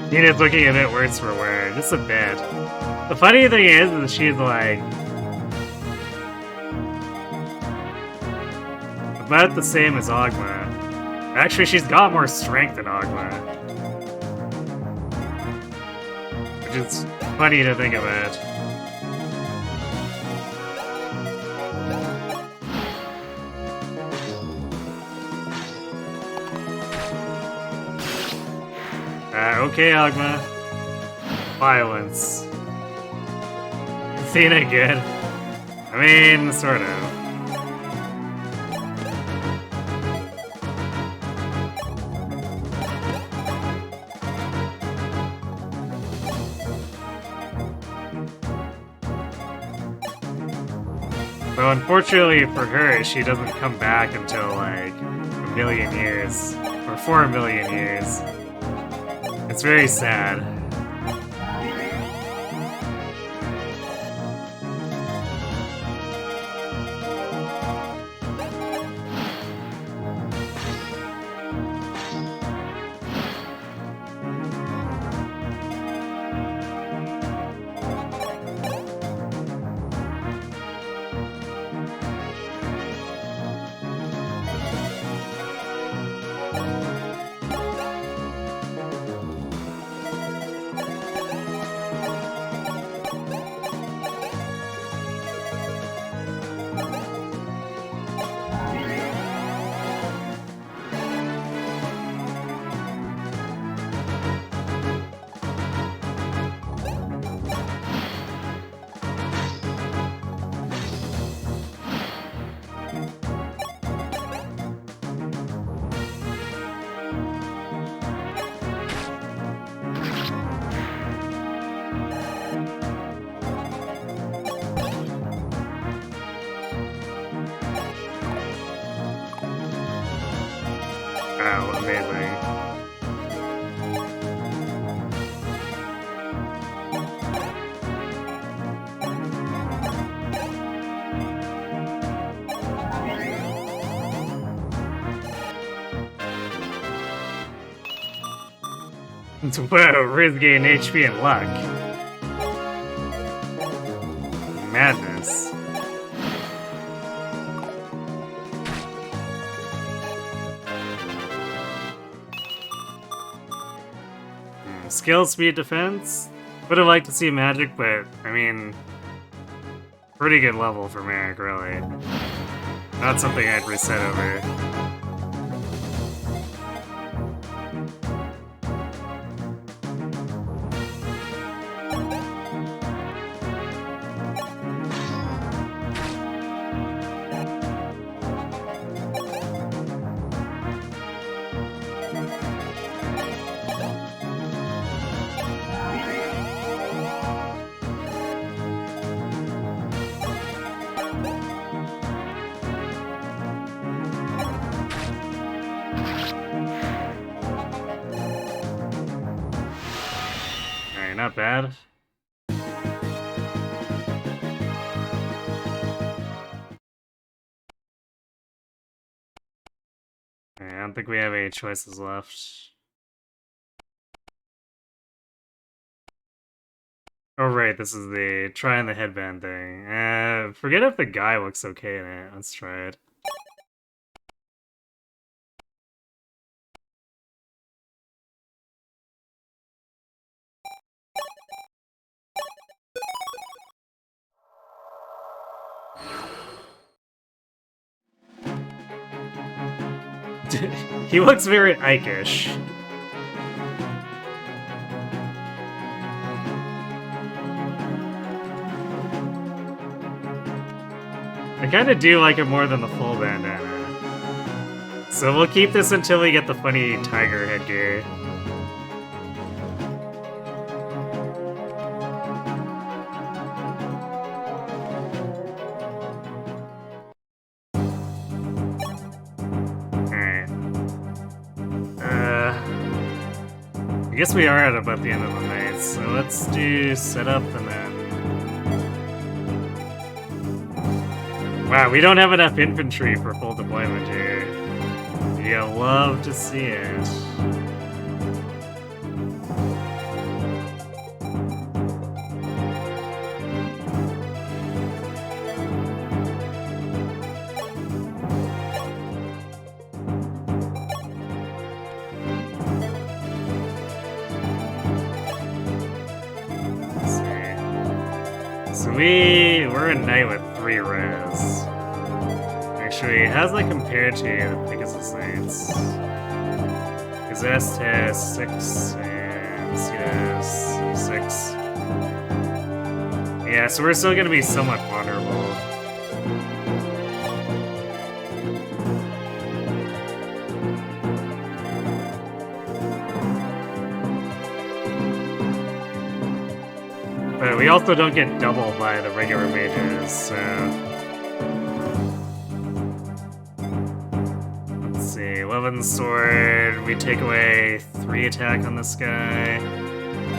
Nina's looking a bit worse for wear, just a bit. The funny thing is she's like about the same as Ogma. Actually, she's got more strength than Ogma, which is funny to think about. Okay, Ogma. Violence. Seen it good? I mean, sort of. So unfortunately for her, she doesn't come back until like a million years. Or 4 million years. It's very sad. Wow, amazing. Whoa, Riz gain HP and luck. Madness. Skill, speed, defense? Would have liked to see magic, but, I mean, pretty good level for Merrick, really. Not something I'd reset over. not bad. I don't think we have any choices left. Oh right, this is the trying the headband thing. Forget if the guy looks okay in it. Let's try it. He looks very Ike-ish. I kinda do like it more than the full bandana. So we'll keep this until we get the funny tiger headgear. Alright. I guess we are at about the end of the night, so let's do setup and then... Wow, we don't have enough infantry for full deployment here. You love to see it. So we're a knight with 3 res. Actually, how's that compared to the Pegasus Knights? Possessed has 6 and Seed has 6. Yeah, so we're still gonna be somewhat vulnerable. But we also don't get doubled by the regular mages, so... Let's see, 11 sword, we take away 3 attack on this guy.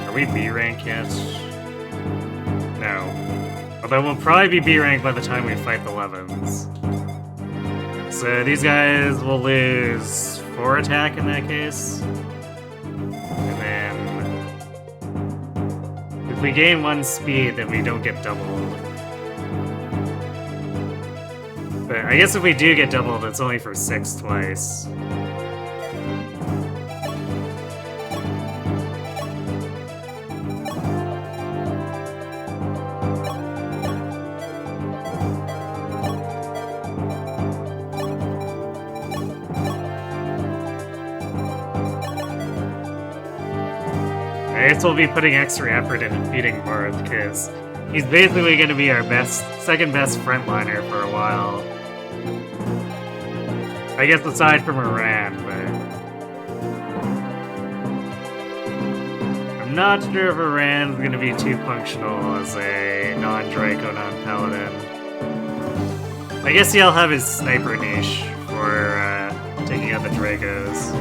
Are we B rank yet? No. Although we'll probably be B rank by the time we fight the 11s. So these guys will lose 4 attack in that case. If we gain 1 speed, then we don't get doubled. But I guess if we do get doubled, it's only for 6 twice. I guess we'll be putting extra effort into defeating Marth, because he's basically going to be our second best frontliner for a while. I guess aside from Iran, but... I'm not sure if Iran's going to be too functional as a non-Draco, non-Paladin. I guess he'll have his sniper niche for taking out the Dracos.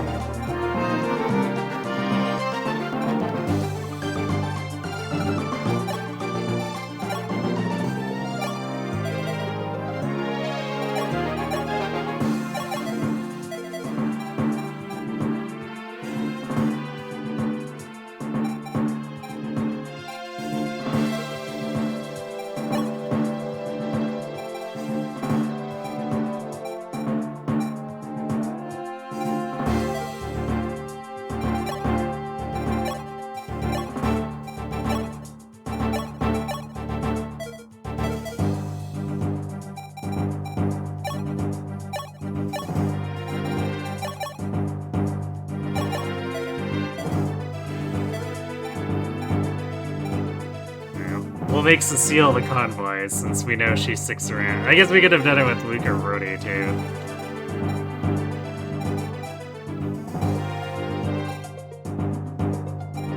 We'll make Cecile the convoy, since we know she sticks around. I guess we could have done it with Luca Rodi, too.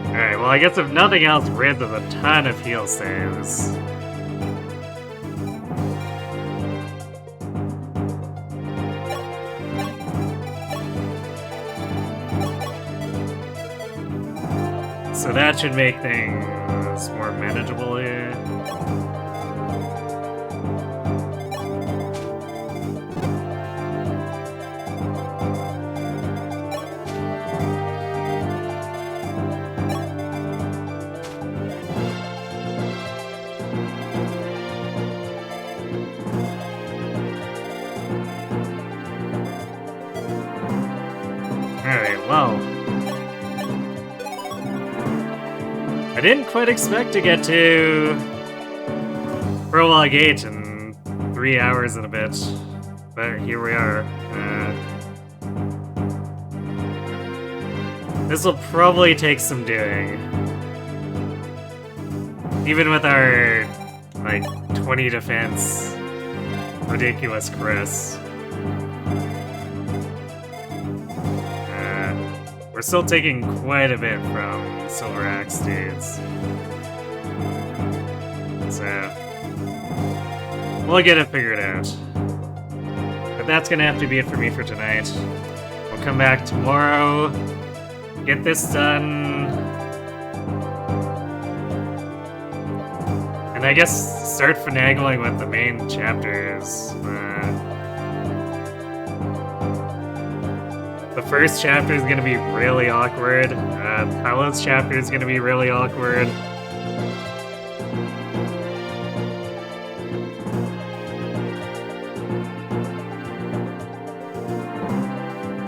Alright, well I guess if nothing else, Rid does a ton of heal saves. So that should make things more manageable here. Alright, well. I didn't quite expect to get to Prologue 8 in 3 hours and a bit, but here we are. This will probably take some doing. Even with our, like, 20 defense, ridiculous Kris. We're still taking quite a bit from Silver Axe dudes. So, we'll get it figured out. But that's gonna have to be it for me for tonight. We'll come back tomorrow, get this done, and I guess start finagling with the main chapters. The first chapter is going to be really awkward. Paolo's chapter is going to be really awkward.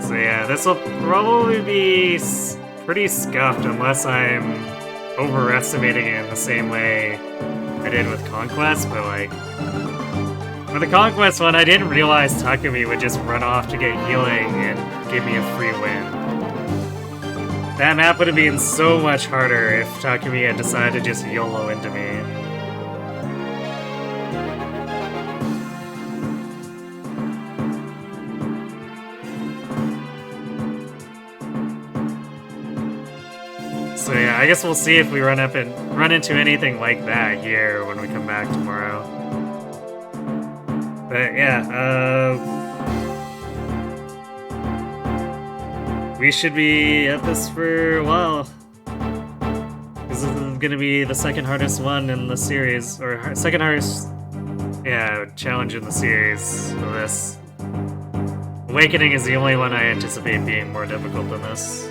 So yeah, this will probably be pretty scuffed unless I'm overestimating it in the same way I did with Conquest, but like... For the Conquest one, I didn't realize Takumi would just run off to get healing and give me a free win. That map would have been so much harder if Takumi had decided to just YOLO into me. So yeah, I guess we'll see if we run into anything like that here when we come back tomorrow. But yeah, we should be at this for a while. This is gonna be the second hardest one in the series, or second hardest, yeah, challenge in the series of this. Awakening is the only one I anticipate being more difficult than this.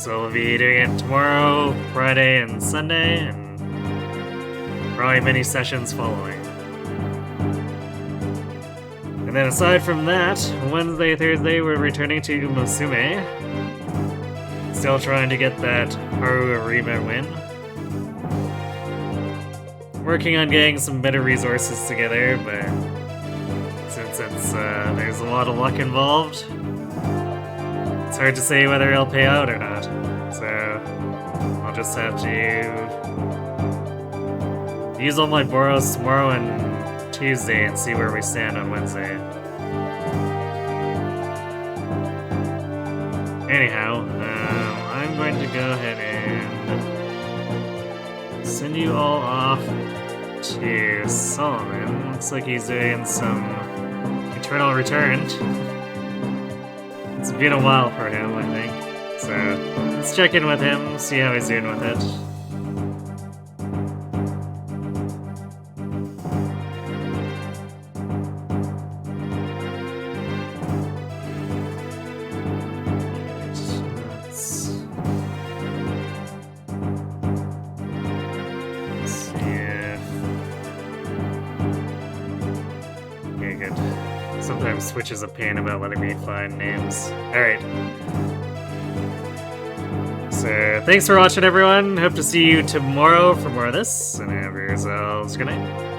So we'll be doing it tomorrow, Friday, and Sunday, and probably many sessions following. And then aside from that, Wednesday, Thursday, we're returning to Musume. Still trying to get that Haru Arima win. Working on getting some better resources together, but since there's a lot of luck involved, it's hard to say whether it'll pay out or not. So I'll just have to use all my Boros tomorrow and Tuesday and see where we stand on Wednesday. Anyhow, I'm going to go ahead and send you all off to Solomon. Looks like he's doing some Eternal Return. It's been a while for him, I think. So let's check in with him, see how he's doing with it. Switch is a pain about letting me find names. Alright. So, thanks for watching, everyone. Hope to see you tomorrow for more of this, and have yourselves good night.